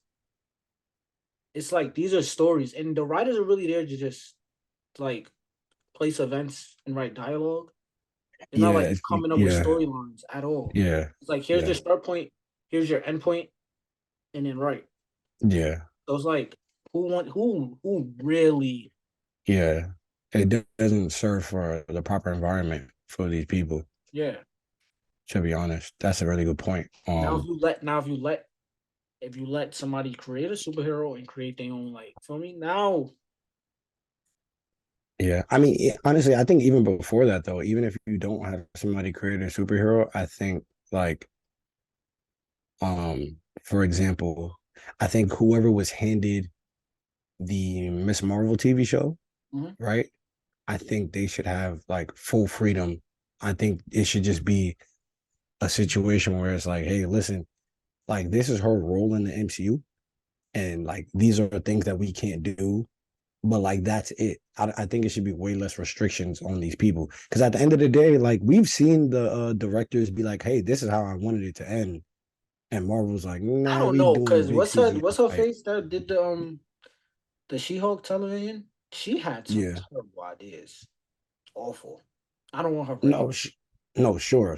it's like these are stories and the writers are really there to just like place events and write dialogue. It's not like Yeah, he's coming up with yeah, storylines at all. yeah, It's like here's your yeah, start point, here's your end point, and then right. yeah, So it's like who really yeah. It doesn't serve for the proper environment for these people. yeah. To be honest, that's a really good point. If you let somebody create a superhero and create their own like for me now Yeah, I mean, honestly, I think even before that, though, even if you don't have somebody create a superhero, I think like, for example, I think whoever was handed the Miss Marvel TV show, mhm. right? I think they should have like full freedom. I think it should just be a situation where it's like, hey, listen, like this is her role in the MCU, and like these are the things that we can't do, but like that's it. I think it should be way less restrictions on these people because at the end of the day, like we've seen the directors be like, "Hey, this is how I wanted it to end," and Marvel's like, I "Nah, don't we know doing because big what's her CGI." face that did the She-Hulk television? She had some Yeah, terrible ideas. Awful. I don't want her writing. no, no, sure,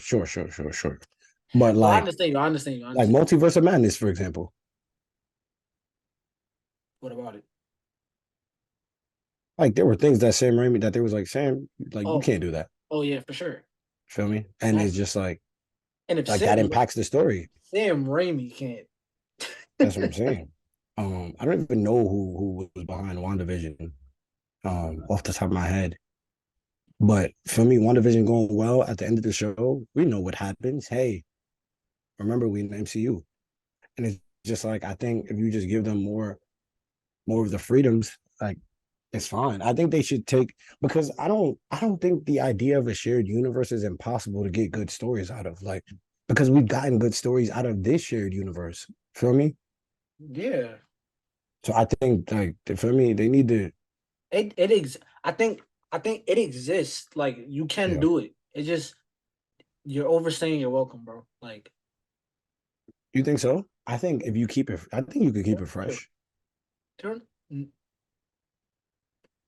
but No, I understand you. I like understand. Multiverse of Madness, for example, What about it? like there were things that Sam Raimi that there was like Sam, like you Oh, can't do that. oh yeah, for sure. Feel me? And That it's just and if like that impacts the story. Sam Raimi can't. That's what I'm saying. I don't even know who was behind WandaVision, off the top of my head. But for me, WandaVision going well at the end of the show, we know what happens. Hey, remember we in the MCU. And it's just like I think if you just give them more of the freedoms, like it's fine. I think they should take because I don't think the idea of a shared universe is impossible to get good stories out of. Like because we've gotten good stories out of this shared universe. Feel me? Yeah. So I think like for me, they need to. I think it exists. Like you can Yeah. do it. It just you're overstaying your welcome, bro. Like You think so? I think if you keep it, I think you could keep it They're, fresh. they're,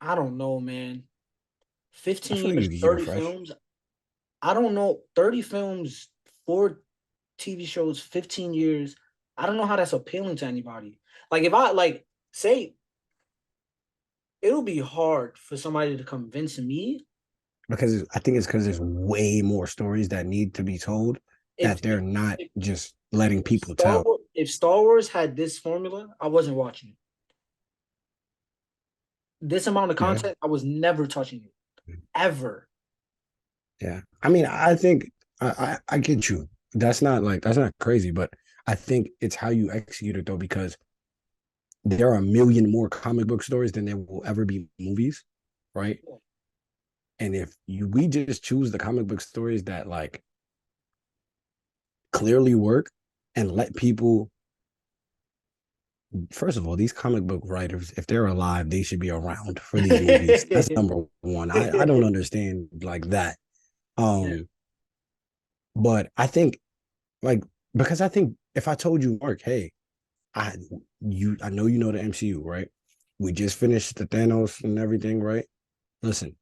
I don't know, man. I 15 feel like you years, could keep it 30 fresh films. I don't know. 30 films, four TV shows, 15 years. I don't know how that's appealing to anybody. Like if I like say it'll be hard for somebody to convince me because I think it's because there's way more stories that need to be told if that they're not if, just letting people tell. If Star Wars had this formula, I wasn't watching it. This amount of Yeah. content, I was never touching it. Ever. Yeah. I mean, I think I get you. That's not crazy, but I think it's how you execute it though, because there are a million more comic book stories than there will ever be movies, right? And if we just choose the comic book stories that like clearly work and let people, first of all, these comic book writers, if they're alive, they should be around for these movies. That's Yeah. number one. I don't understand like that. Um, but I think like because I think if I told you, Mark, hey, I I know you know the MCU, right? We just finished the Thanos and everything, right? Listen,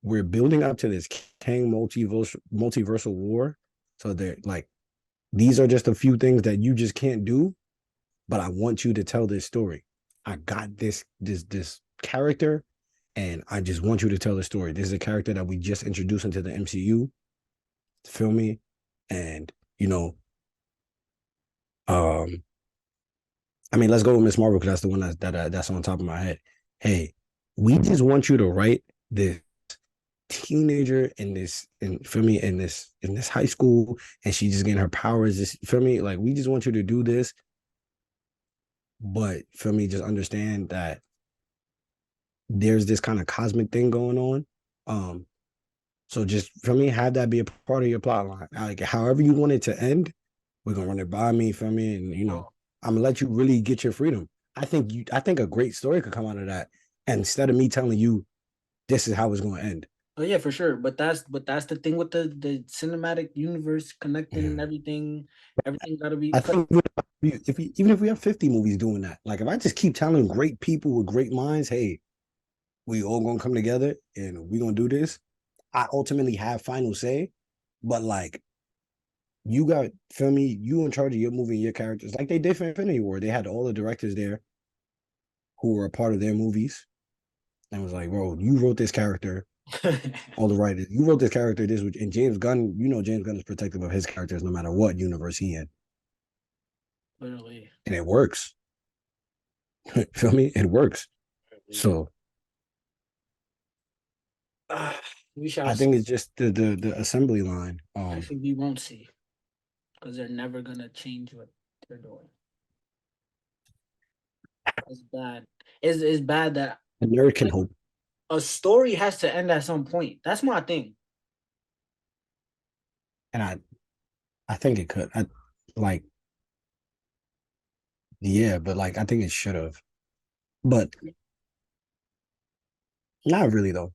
we're building up to this Kang multiversal war. So that like these are just a few things that you just can't do, but I want you to tell this story. I got this character, and I just want you to tell the story. This is a character that we just introduced into the MCU. Feel me? And you know, um, I mean, let's go with Miss Marvel because that's the one that's on top of my head. Hey, we just want you to write this teenager in this and feel me in this high school, and she just getting her powers. This feel me, like we just want you to do this, but feel me, just understand that there's this kind of cosmic thing going on. Um, so just for me, have that be a part of your plot line. Like however you want it to end, we're gonna run it by me, for me, and I'm gonna let you really get your freedom. I think a great story could come out of that. And instead of me telling you this is how it's gonna end. Oh yeah, for sure. But that's the thing with the cinematic universe connecting Yeah. and everything. Everything gotta be I cut. think even if we have 50 movies doing that, like if I just keep telling great people with great minds, hey, we all gonna come together and we gonna do this. I ultimately have final say, but like you got feel me, you in charge of your movie and your characters, like they did for Infinity War. They had all the directors there who were a part of their movies, and was like, bro, you wrote this character, all the writers, you wrote this character, this was, and James Gunn, James Gunn is protective of his characters no matter what universe he in, Literally. and it works. Feel me? It works. So We shall I think see. it's just the assembly line. Actually, we won't see because they're never gonna change what they're doing. It's bad. It's bad that A nerd can like hope, a story has to end at some point. That's my thing. and I think it could. Like yeah, but like I think it should have, but not really though.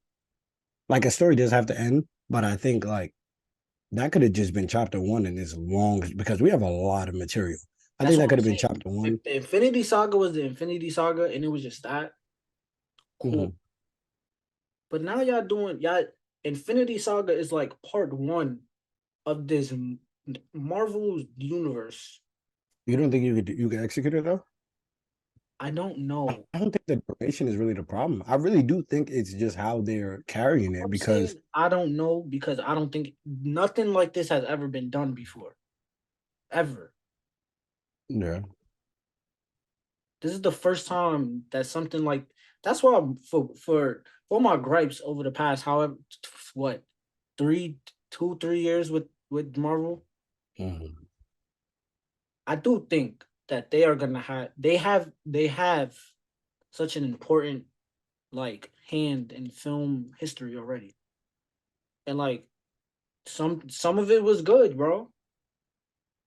Like a story does have to end, but I think like that could have just been chapter one in this long because we have a lot of material. I That's think what that I'm could have been saying. chapter If one. the Infinity Saga was the Infinity Saga and it was just that, Mm-hmm. cool. But now y'all Infinity Saga is like part one of this Marvel universe. You don't think you could execute it though? I don't know. I don't think the duration is really the problem. I really do think it's just how they're carrying it I'm because saying I don't know because I don't think nothing like this has ever been done before. Ever. yeah, This is the first time that something like that's why for my gripes over the past however what 3 years with Marvel. mm-hmm. I do think that they have such an important like hand in film history already. And like some of it was good, bro.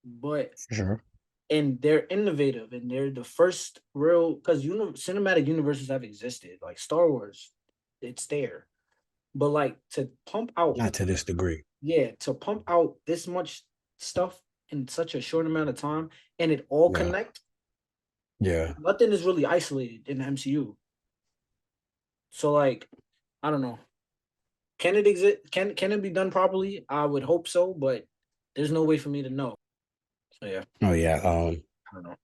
But For sure. and they're innovative and they're the first real because cinematic universes have existed. Like Star Wars, it's there. But like to pump out Not to this degree. yeah, to pump out this much stuff in such a short amount of time, and it all Yeah. connect. Yeah. Nothing is really isolated in the MCU. So like, I don't know. Can it exist? Can it be done properly? I would hope so, but there's no way for me to know. So yeah, Oh yeah. I don't know.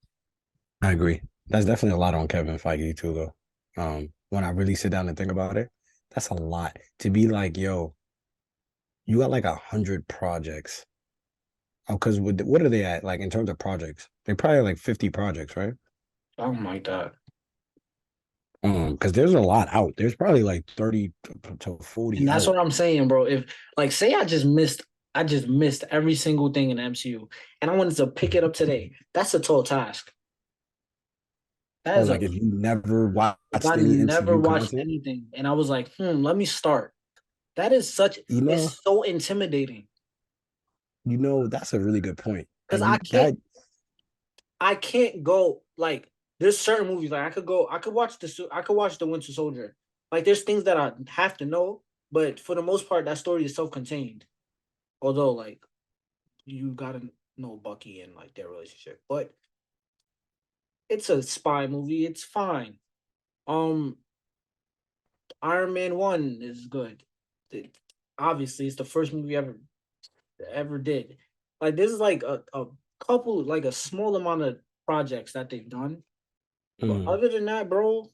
I agree. That's definitely a lot on Kevin Feige too, though. When I really sit down and think about it, that's a lot to be like, yo, you got like 100 projects. Oh, because what are they at? Like in terms of projects, they probably like 50 projects, right? Oh my god. Because there's a lot out. There's probably like 30 to And 40 that's out. what I'm saying, bro. If like say I just missed every single thing in the MCU and I wanted to pick it up today. That's a tall task. That Or is a like if you never if watched I any never MCU watched content, anything and I was like, let me start. That is such you know, it's so intimidating. that's a really good point. Because And you that I can't go like there's certain movies like I could watch the Winter Soldier. Like there's things that I have to know, but for the most part that story is self-contained. Although like you gotta know Bucky and like their relationship. But it's a spy movie, it's fine. Um Iron Man 1 is good. It- Obviously it's the first movie ever did. Like this is like a couple like a small amount of projects that they've done. But mm, other than that, bro,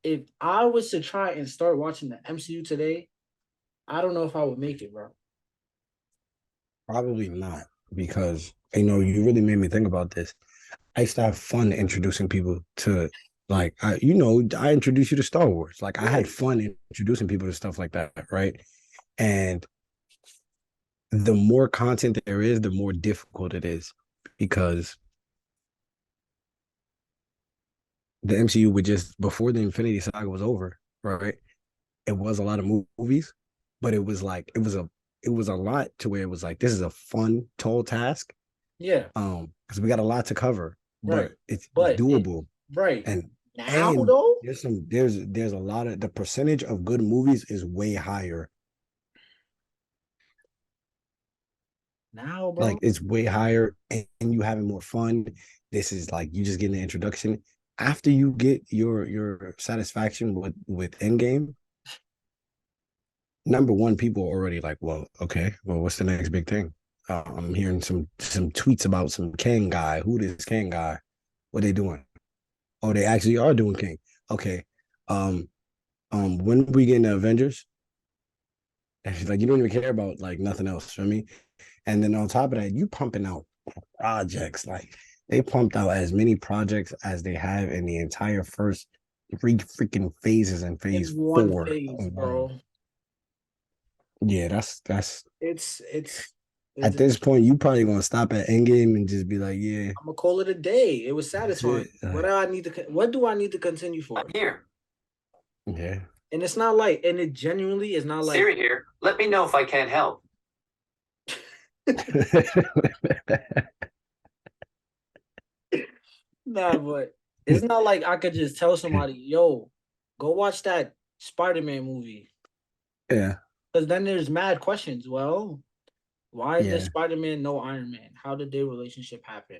if I was to try and start watching the MCU today, I don't know if I would make it, bro. probably not because you really made me think about this. I used to have fun introducing people to I introduced you to Star Wars. Like I had Right. fun introducing people to stuff like that, right? And the more content there is, the more difficult it is because the MCU would just before the Infinity Saga was over, right? It was a lot of movies, but it was like it was a lot to where it was like this is a fun tall task, Yeah. because we got a lot to cover, Right. but it's But it doable. right. and Now and though, there's a lot of the percentage of good movies is way higher. now, Like bro. it's way higher, and you having more fun. This is like you just getting the introduction. After you get your satisfaction with Endgame, number one, people are already like, well, okay, well, what's the next big thing? I'm hearing some tweets about some Kang guy. Who this Kang guy? What they doing? Oh, they actually are doing King. Okay. Um, when we get into Avengers, like you don't even care about like nothing else for me. And then on top of that, you pumping out projects. Like they pumped out as many projects as they have in the entire first three freaking phases in phase In one four phase, alone. bro. Yeah, that's It's at this point, you probably gonna stop at Endgame and just be like, yeah, I'm gonna call it a day. It was that's satisfying. it. Like, What do I need to continue for? I'm here. yeah. And it's not like, and it genuinely is not like, Siri here. Let me know if I can't help. nah, but it's not like I could just tell somebody, yo, go watch that Spider-Man movie. Yeah, Because then there's mad questions. Well, why does yeah. Spider-Man know Iron Man? How did their relationship happen?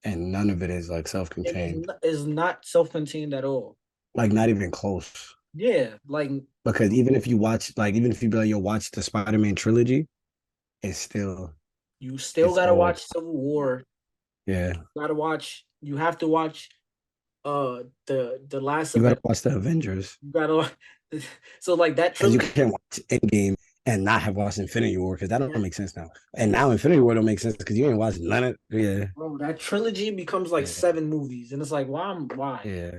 And none of it is like It self-contained. is not self-contained at all. Like not even close. Yeah, like Because even if you watch, like, even if you be like, you'll watch the Spider-Man trilogy, it's still, you still it's gotta all, watch Civil War. yeah. You have to watch the last You gotta event. watch the Avengers You gotta so like that because you trilogy. can't watch Endgame and not have watched Infinity War because that don't make sense now. And now Infinity War don't make sense because you ain't watched none of, yeah, Bro, that trilogy becomes like yeah, 7 movies, and it's like, why? yeah.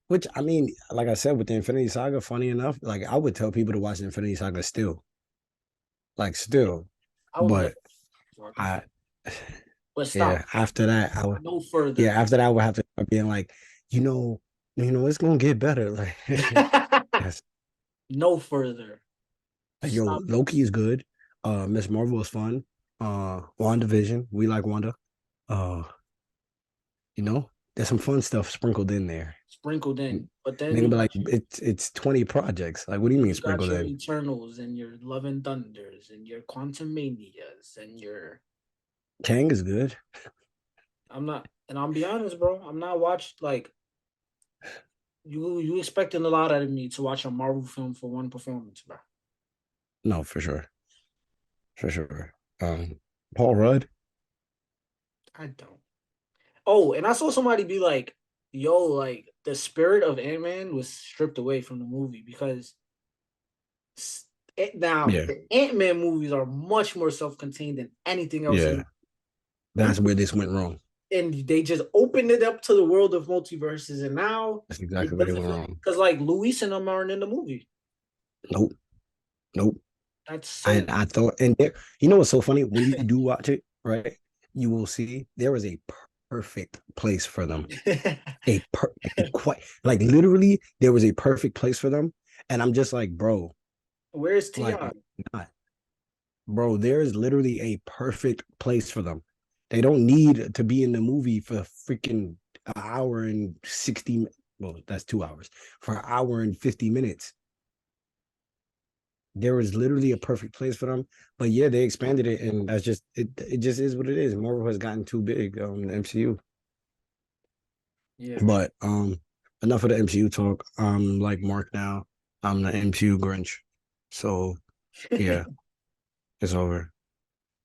Which I mean, like I said, with the Infinity Saga, funny enough, like I would tell people to watch the Infinity Saga still, like still, I would never, but I, but stop, yeah, after that, I would, no yeah, further. after that, I would have to start being like, you know, it's gonna get better. Like, yes, No further. like, yo, Stop. Loki is good. Miss Marvel is fun. WandaVision, we like Wanda. Uh, there's some fun stuff sprinkled in there. Sprinkled in, but And then they you gonna be like, got your it's 20 projects. Like, what do you then mean you got sprinkled your in? Eternals and your Love and Thunders and your Quantum Manias and your Kang is good. I'm not, and I'm be honest, bro. I'm not watched like you expecting a lot out of me to watch a Marvel film for one performance, bro. No, for sure. For sure. Paul Rudd. I don't. Oh, and I saw somebody be like, "Yo, like the spirit of Ant Man was stripped away from the movie because now Yeah. the Ant Man movies are much more self contained than anything else Yeah. in. We That's where this went wrong. and they just opened it up to the world of multiverses, and now That's it exactly where they doesn't went feel wrong. because like Luis and them aren't in the movie. Nope. Nope. That's so. And I thought, and there, you know what's so funny? When you do watch it, right, you will see there is a perfect place for them. Quite like literally, there was a perfect place for them. And I'm just like, bro, Where's like, Ti? not, bro, there is literally a perfect place for them. They don't need to be in the movie for freaking an hour and 60. Well, that's 2 hours for an hour and 50 minutes. There was literally a perfect place for them. But yeah, they expanded it, and that's just it. It just is what it is. Marvel has gotten too big on the MCU. Yeah, man. But enough of the MCU talk. I'm like Mark now. I'm the MCU Grinch. So yeah, it's over.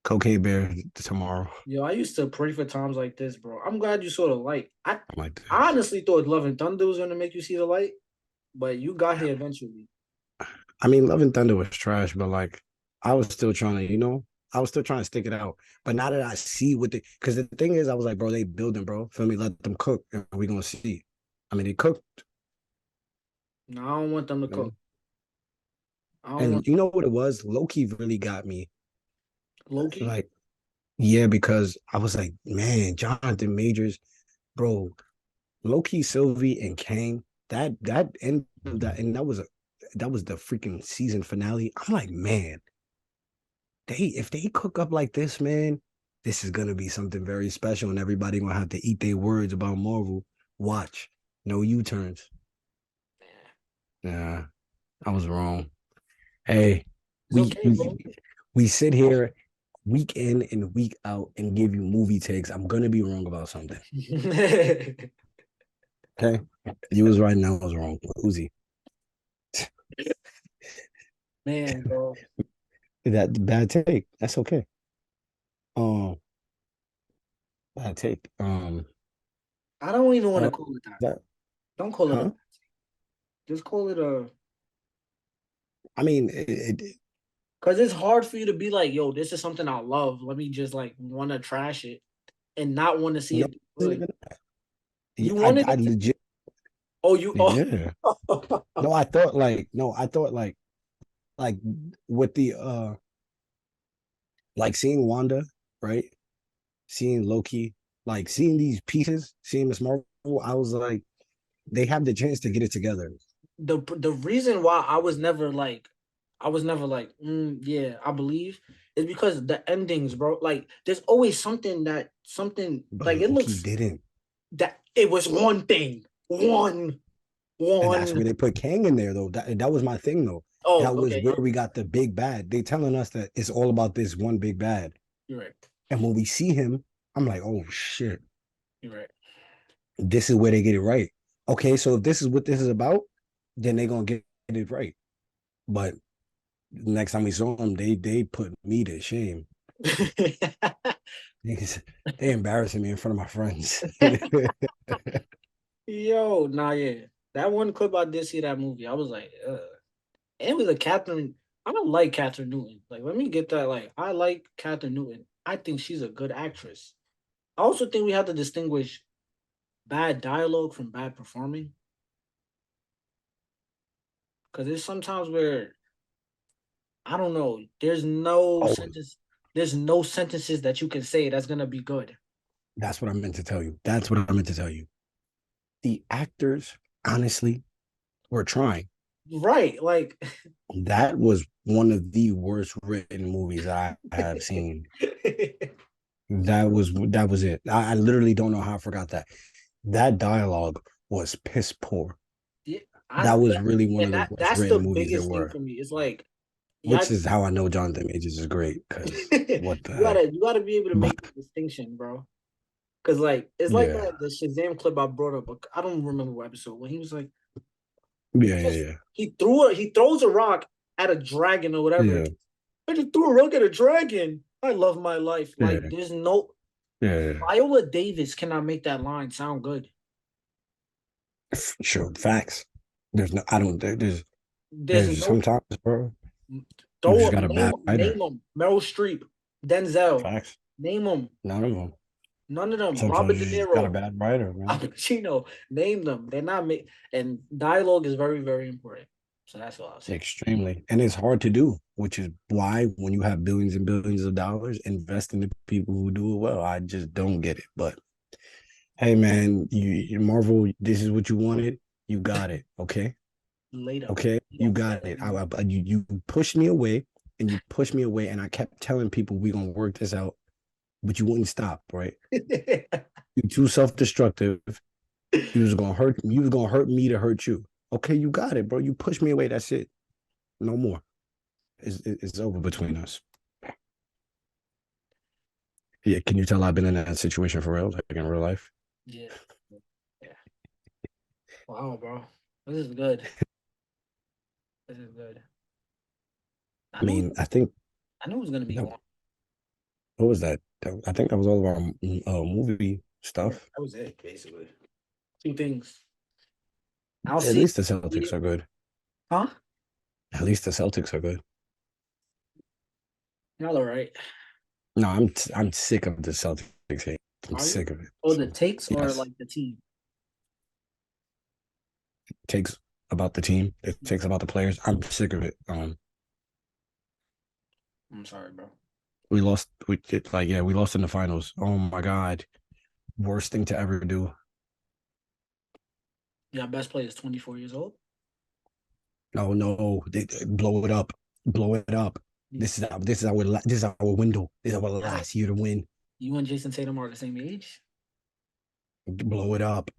Cocaine Bear tomorrow. Yo, I used to pray for times like this, bro. I'm glad you saw the light. I I'm like this. honestly thought Love and Thunder was gonna make you see the light, but you got here eventually. I mean, Love and Thunder was trash, but like I was still trying to, I was still trying to stick it out. But now that I see what they, because the thing is, I was like, bro, they building, bro. Feel me? Let them cook, and we gonna see. I mean, they cooked. No, I don't want them to You know? cook. I don't And want you know what it was? Loki really got me. Loki. Like, yeah, because I was like, man, Jonathan Majors, bro, Loki, Sylvie, and Kang. That end of that, and that was the freaking season finale. I'm like, man, if they cook up like this, man, this is gonna be something very special, and everybody gonna have to eat their words about Marvel. Watch, no U-turns. Yeah, I was wrong. Hey, It's we okay, we bro. we sit here week in and week out and give you movie takes. I'm gonna be wrong about something. Okay, you was right, and I was wrong. Uzi, Man, bro. that bad take. That's okay. Um, bad take. I don't even want to Uh, call it that. that Don't call it a. huh? Just call it a. I mean, Cause it's hard for you to be like, yo, this is something I love. Let me just like want to trash it and not want to see no, it do it wasn't good. even. You I wanted it to. legit. Oh, you. Oh. Yeah. No, I thought like with the like seeing Wanda, right? Seeing Loki, like seeing these pieces, seeing Miss Marvel, I was like, they have the chance to get it together. The reason why I was never like, yeah, I believe, is because the endings, bro. Like, there's always something But like it Loki looks didn't. that it was one thing, And that's one. where they put Kang in there though. That was my thing though. Oh, That was okay, where we got the big bad. They telling us that it's all about this one big bad. you're right. And when we see him, I'm like, oh shit, You're right. this is where they get it right. Okay, so if this is what this is about, then they're gonna get it right. But next time we saw him, they put me to shame. They embarrassing me in front of my friends. Yo, nah, yeah. That one clip I did see that movie. I was like, ugh. And it was a Catherine. I don't like Catherine Newton. Like, let me get that. Like, I like Catherine Newton. I think she's a good actress. I also think we have to distinguish bad dialogue from bad performing. Because there's sometimes where I don't know. Oh, There's no sentences that you can say that's gonna be good. that's what I meant to tell you. That's what I meant to tell you. The actors, honestly, were trying. Right. Like That was one of the worst written movies I have seen. That was it. I literally don't know how I forgot that. That dialogue was piss poor. yeah, That was really one of and the that worst that's the written movies there biggest thing were. for me. It's like which is how I know Jonathan Majors is great. Because what the heck? you gotta be able to make the distinction, bro. Because like it's like Yeah, the Shazam clip I brought up. I don't remember what episode when he was like, yeah, he throws a rock at a dragon or whatever. yeah, I just threw a rock at a dragon. I love my life. Like yeah, there's no yeah. Viola Davis cannot make that line sound good. Sure, facts. There's no, I don't. There's There's no sometimes, bro. You throw just up got a bad name writer. them. Meryl Streep, Denzel, Facts. name them. None of them. None of them. Robert Sometimes De you just got a Niro, bad writer, Al man. Pacino, name them. They're not made. And dialogue is very, very important. So that's what I'll say. Extremely. And it's hard to do, which is why when you have billions and billions of dollars, invest in the people who do it well. I just don't get it. But hey, man, Marvel, this is what you wanted. You got it. Okay. Later. Okay. You got it. You pushed me away and you pushed me away. And I kept telling people we're going to work this out, but you wouldn't stop, right? You're too self-destructive. You was going to hurt me. You was going to hurt me to hurt you. Okay, you got it, bro. You pushed me away. That's it. No more. It's over between us. Yeah, can you tell I've been in that situation for real, like in real life? Yeah. Yeah. Wow, bro. This is good. This is good. I mean, I think I knew it was gonna be long. What was that? I think that was all of our movie stuff. That was it, basically. Two things. I'll At see. least the Celtics are good. Huh? At least the Celtics are good. Y'all all right. No, I'm sick of the Celtics hate. I'm sick of it. Oh, the takes or Yes. like the team? Takes about the team. It takes about the players. I'm sick of it. I'm sorry, bro. We lost. We lost in the finals. Oh my god, worst thing to ever do. Yeah, best player is 24 years old. No, they blow it up, blow it up. This is our window. This is our last year to win. You and Jason Tatum are the same age. Blow it up.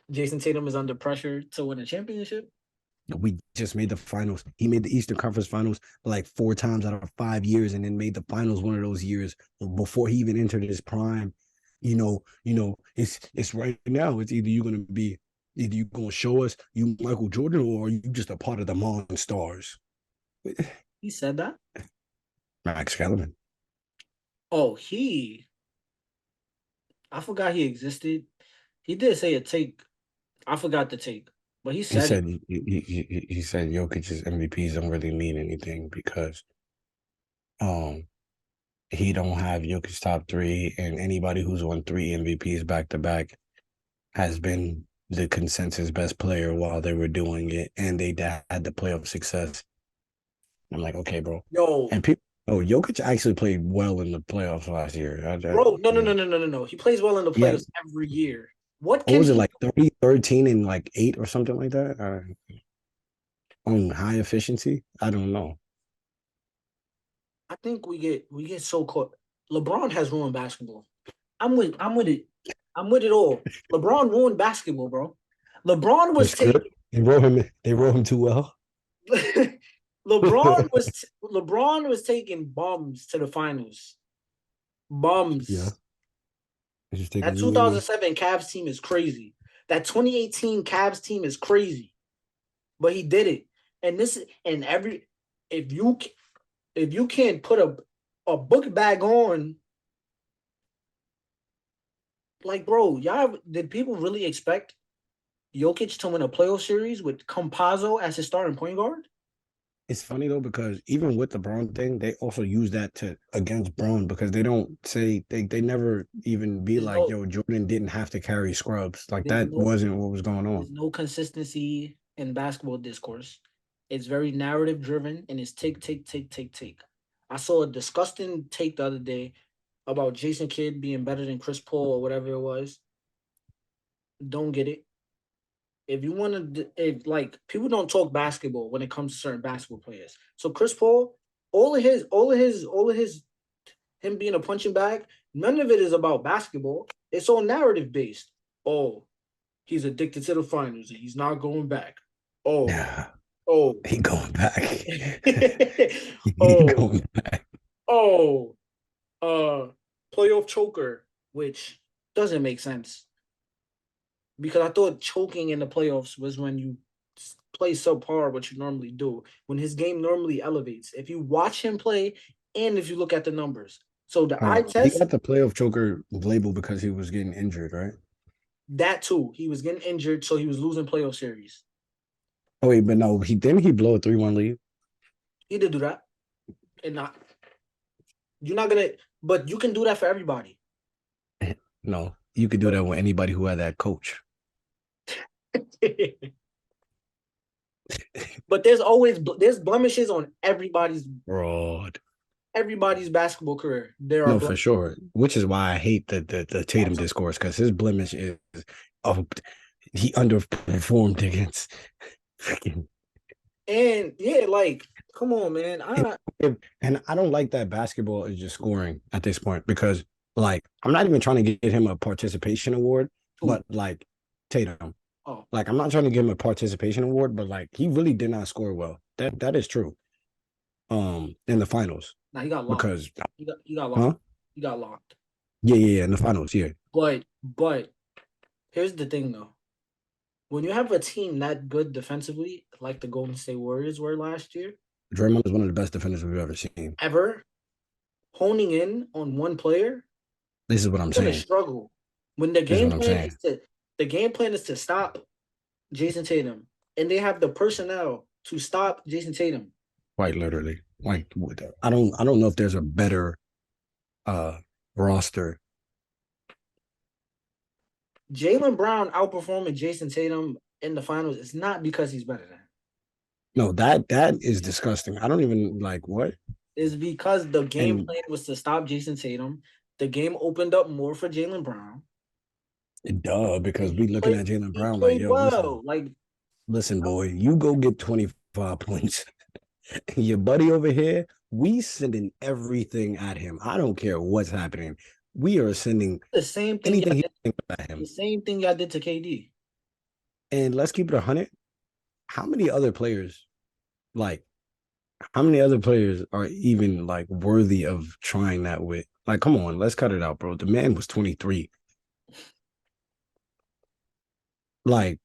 Jason Tatum is under pressure to win a championship. We just made the finals. He made the Eastern Conference Finals like 4 times out of 5 years, and then made the finals one of those years before he even entered his prime. It's right now. It's either you're gonna show us you Michael Jordan, or are you just a part of the Monstars? He said that. Max Kellerman. Oh, I forgot he existed. He did say a take. I forgot the take, but he said he said Jokic's MVPs don't really mean anything because he don't have Jokic's top 3, and anybody who's won 3 MVPs back to back has been the consensus best player while they were doing it, and they had the playoff success. I'm like, okay, bro. Yo, and people. Oh, Jokic actually played well in the playoffs last year. Bro, no. He plays well in the playoffs every year. What was it, like 30, 13, and like 8 or something like that? On high efficiency? I don't know. I think we get so caught. LeBron has ruined basketball. I'm with it. I'm with it all. LeBron ruined basketball, bro. LeBron was taking. They wrote him too well. LeBron was taking bums to the finals. Bums. Yeah. That 2007 Cavs team is crazy. That 2018 Cavs team is crazy. But he did it. And if you can't put a book bag on, like, bro, did people really expect Jokic to win a playoff series with Campazzo as his starting point guard? It's funny though, because even with the Braun thing, they also use that against Braun, because they don't say they never even be like, yo, Jordan didn't have to carry scrubs. Like that wasn't what was going on. There's no consistency in basketball discourse. It's very narrative driven, and it's take. I saw a disgusting take the other day about Jason Kidd being better than Chris Paul or whatever it was. Don't get it. If you want to, people don't talk basketball when it comes to certain basketball players. So Chris Paul, all of his, him being a punching bag, none of it is about basketball. It's all narrative based. Oh, he's addicted to the finals and he's not going back. Oh, Oh. He going back. He Oh. going back. Oh. Playoff choker, which doesn't make sense because I thought choking in the playoffs was when you play subpar what you normally do. When his game normally elevates. If you watch him play and if you look at the numbers. So the eye He test, got the playoff choker label because he was getting injured, right? that too. He was getting injured, so he was losing playoff series. Oh wait, but no, he blow a 3-1 lead. He did do that. And not you're not gonna but you can do that for everybody. No, you could do that with anybody who had that coach. But there's blemishes on Broad. everybody's basketball career. There are No, for blemishes. sure. Which is why I hate the Tatum discourse because his blemish is oh, he underperformed against freaking. And yeah, like, come on, man. And I don't like that basketball is just scoring at this point because, like, I'm not even trying to get him a participation award, but like Tatum, Oh, like, I'm not trying to give him a participation award, but like, he really did not score well. That is true. In the finals now he got locked. because, He got locked. huh? He got locked. Yeah, in the finals, yeah. But here's the thing though. When you have a team that good defensively, like the Golden State Warriors were last year, Draymond is one of the best defenders we've ever seen. ever honing in on one player, This is what I'm you're gonna saying. struggle. When the This is game what I'm plan saying. is to stop Jason Tatum, and they have the personnel to stop Jason Tatum. Quite literally. Like, I don't know if there's a better roster. Jaylen Brown outperforming Jason Tatum in the finals is not because he's better than him. No, that is disgusting. I don't even like what. It's because the game And plan was to stop Jason Tatum. The game opened up more for Jaylen Brown. duh, because And we looking at Jaylen he Brown like, played yo, well. Like, listen, boy, you go get 25 points. Your buddy over here, we sending everything at him. I don't care what's happening. We are sending the same thing. anything Y'all he did, at him. the same thing y'all did to KD. And let's keep it 100. How many other players, like, how many other players are even like worthy of trying that with? Like, come on, let's cut it out, bro. The man was 23. Like,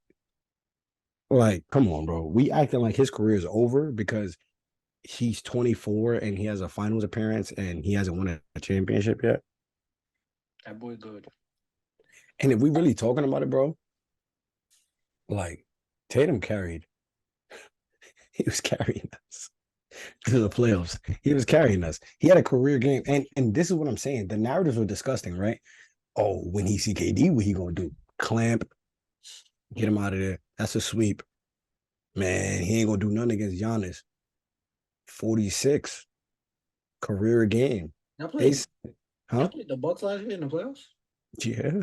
come on, bro. We acting like his career is over because he's 24 and he has a finals appearance and he hasn't won a championship yet. That boy good. And if we really talking about it, bro, like Tatum carried. He was carrying us to the playoffs. He was carrying us. He had a career game. And this is what I'm saying. The narratives were disgusting, right? Oh, when he see KD, what he gonna do? Clamp, get him out of there. That's a sweep. Man, he ain't gonna do nothing against Giannis. 46 career game. Y'all played, huh? played the Bucks last year in the playoffs? Yeah.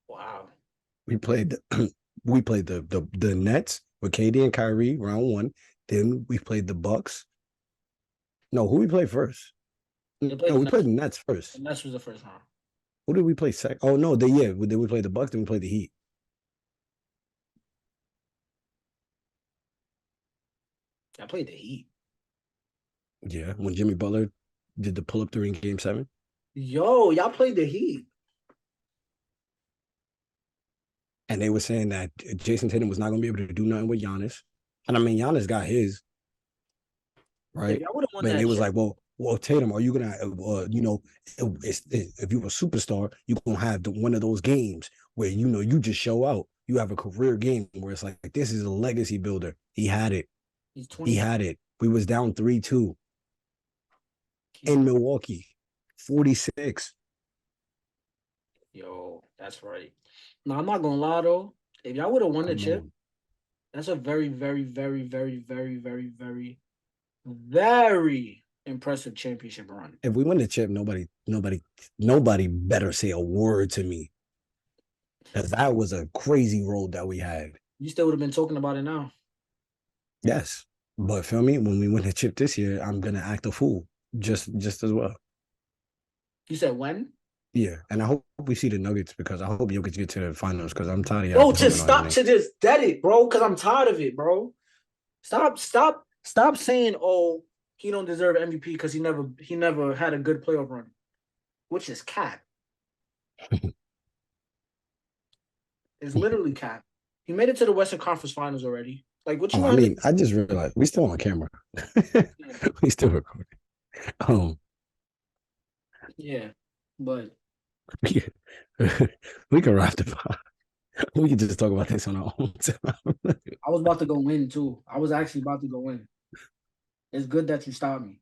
Wow. We played the Nets with KD and Kyrie round 1. Then we played the Bucks. No, who we played first? No, we played the Nets first. The Nets was the first round. Who did we play second? Oh no, then we played the Bucks, then we played the Heat. I played the Heat. Yeah, when Jimmy Butler did the pull-up during Game 7. Yo, y'all played the Heat. And they were saying that Jason Tatum was not going to be able to do nothing with Giannis. And I mean, Giannis got his, right? But it was like, well, Tatum, are you going to, if you're a superstar, you're going to have one of those games where, you just show out. You have a career game where it's like this is a legacy builder. He had it. He's 20. He had it. We was down 3-2 in Milwaukee, 46. Yo, that's right. No, I'm not gonna lie though. If y'all would have won the chip, that's a very, very, very, very, very, very, very, very impressive championship run. If we win the chip, nobody better say a word to me. Because that was a crazy road that we had. You still would have been talking about it now. Yes. But feel me, when we win the chip this year, I'm gonna act a fool. Just as well. You said when? Yeah. And I hope we see the Nuggets because I hope Jokic get to the finals because I'm tired of Bro, just stop to just dead it, bro. Cause I'm tired of it, bro. Stop saying, "Oh, he don't deserve MVP because he never had a good playoff run," which is cap. It's literally cap. He made it to the Western Conference Finals already. Like, what you Oh, I want? mean, I just realized we still on camera. We still recording. Um, Yeah, but we we can wrap the pod. We can just talk about this on our own time. I was about to go in too. I was actually about to go in. It's good that you stopped me.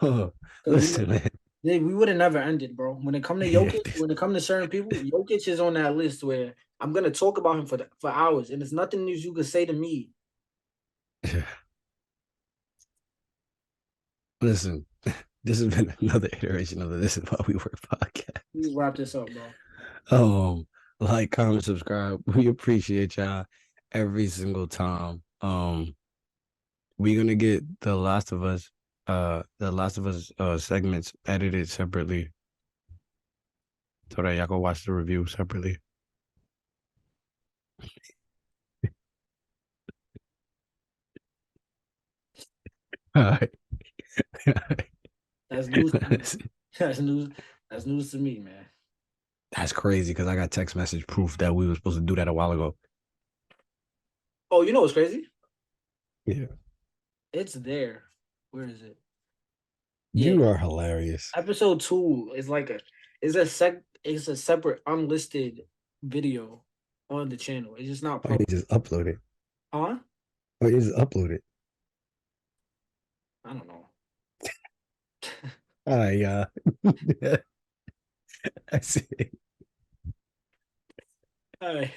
Oh, 'Cause listen, man. we would have never ended, bro. When it come to Yeah, Jokic, when it come to certain people, Jokic is on that list where I'm gonna talk about him for hours, and it's nothing news you could say to me. listen, this has been another iteration of the This Is Why We Work podcast. Please wrap this up, bro. Like, comment, subscribe. We appreciate y'all every single time. We're gonna get the Last of Us segments edited separately so that y'all go watch the review separately. All right. That's news. To me. That's news. That's news to me, man. That's crazy because I got text message proof that we were supposed to do that a while ago. Oh, you know what's crazy? Yeah. It's there. Where is it? You are hilarious. Episode 2 is like it's a separate unlisted video on the channel. It's just not Why you public. just upload it? Huh? Why you just upload it? I don't know. All right, yeah. I see. All right.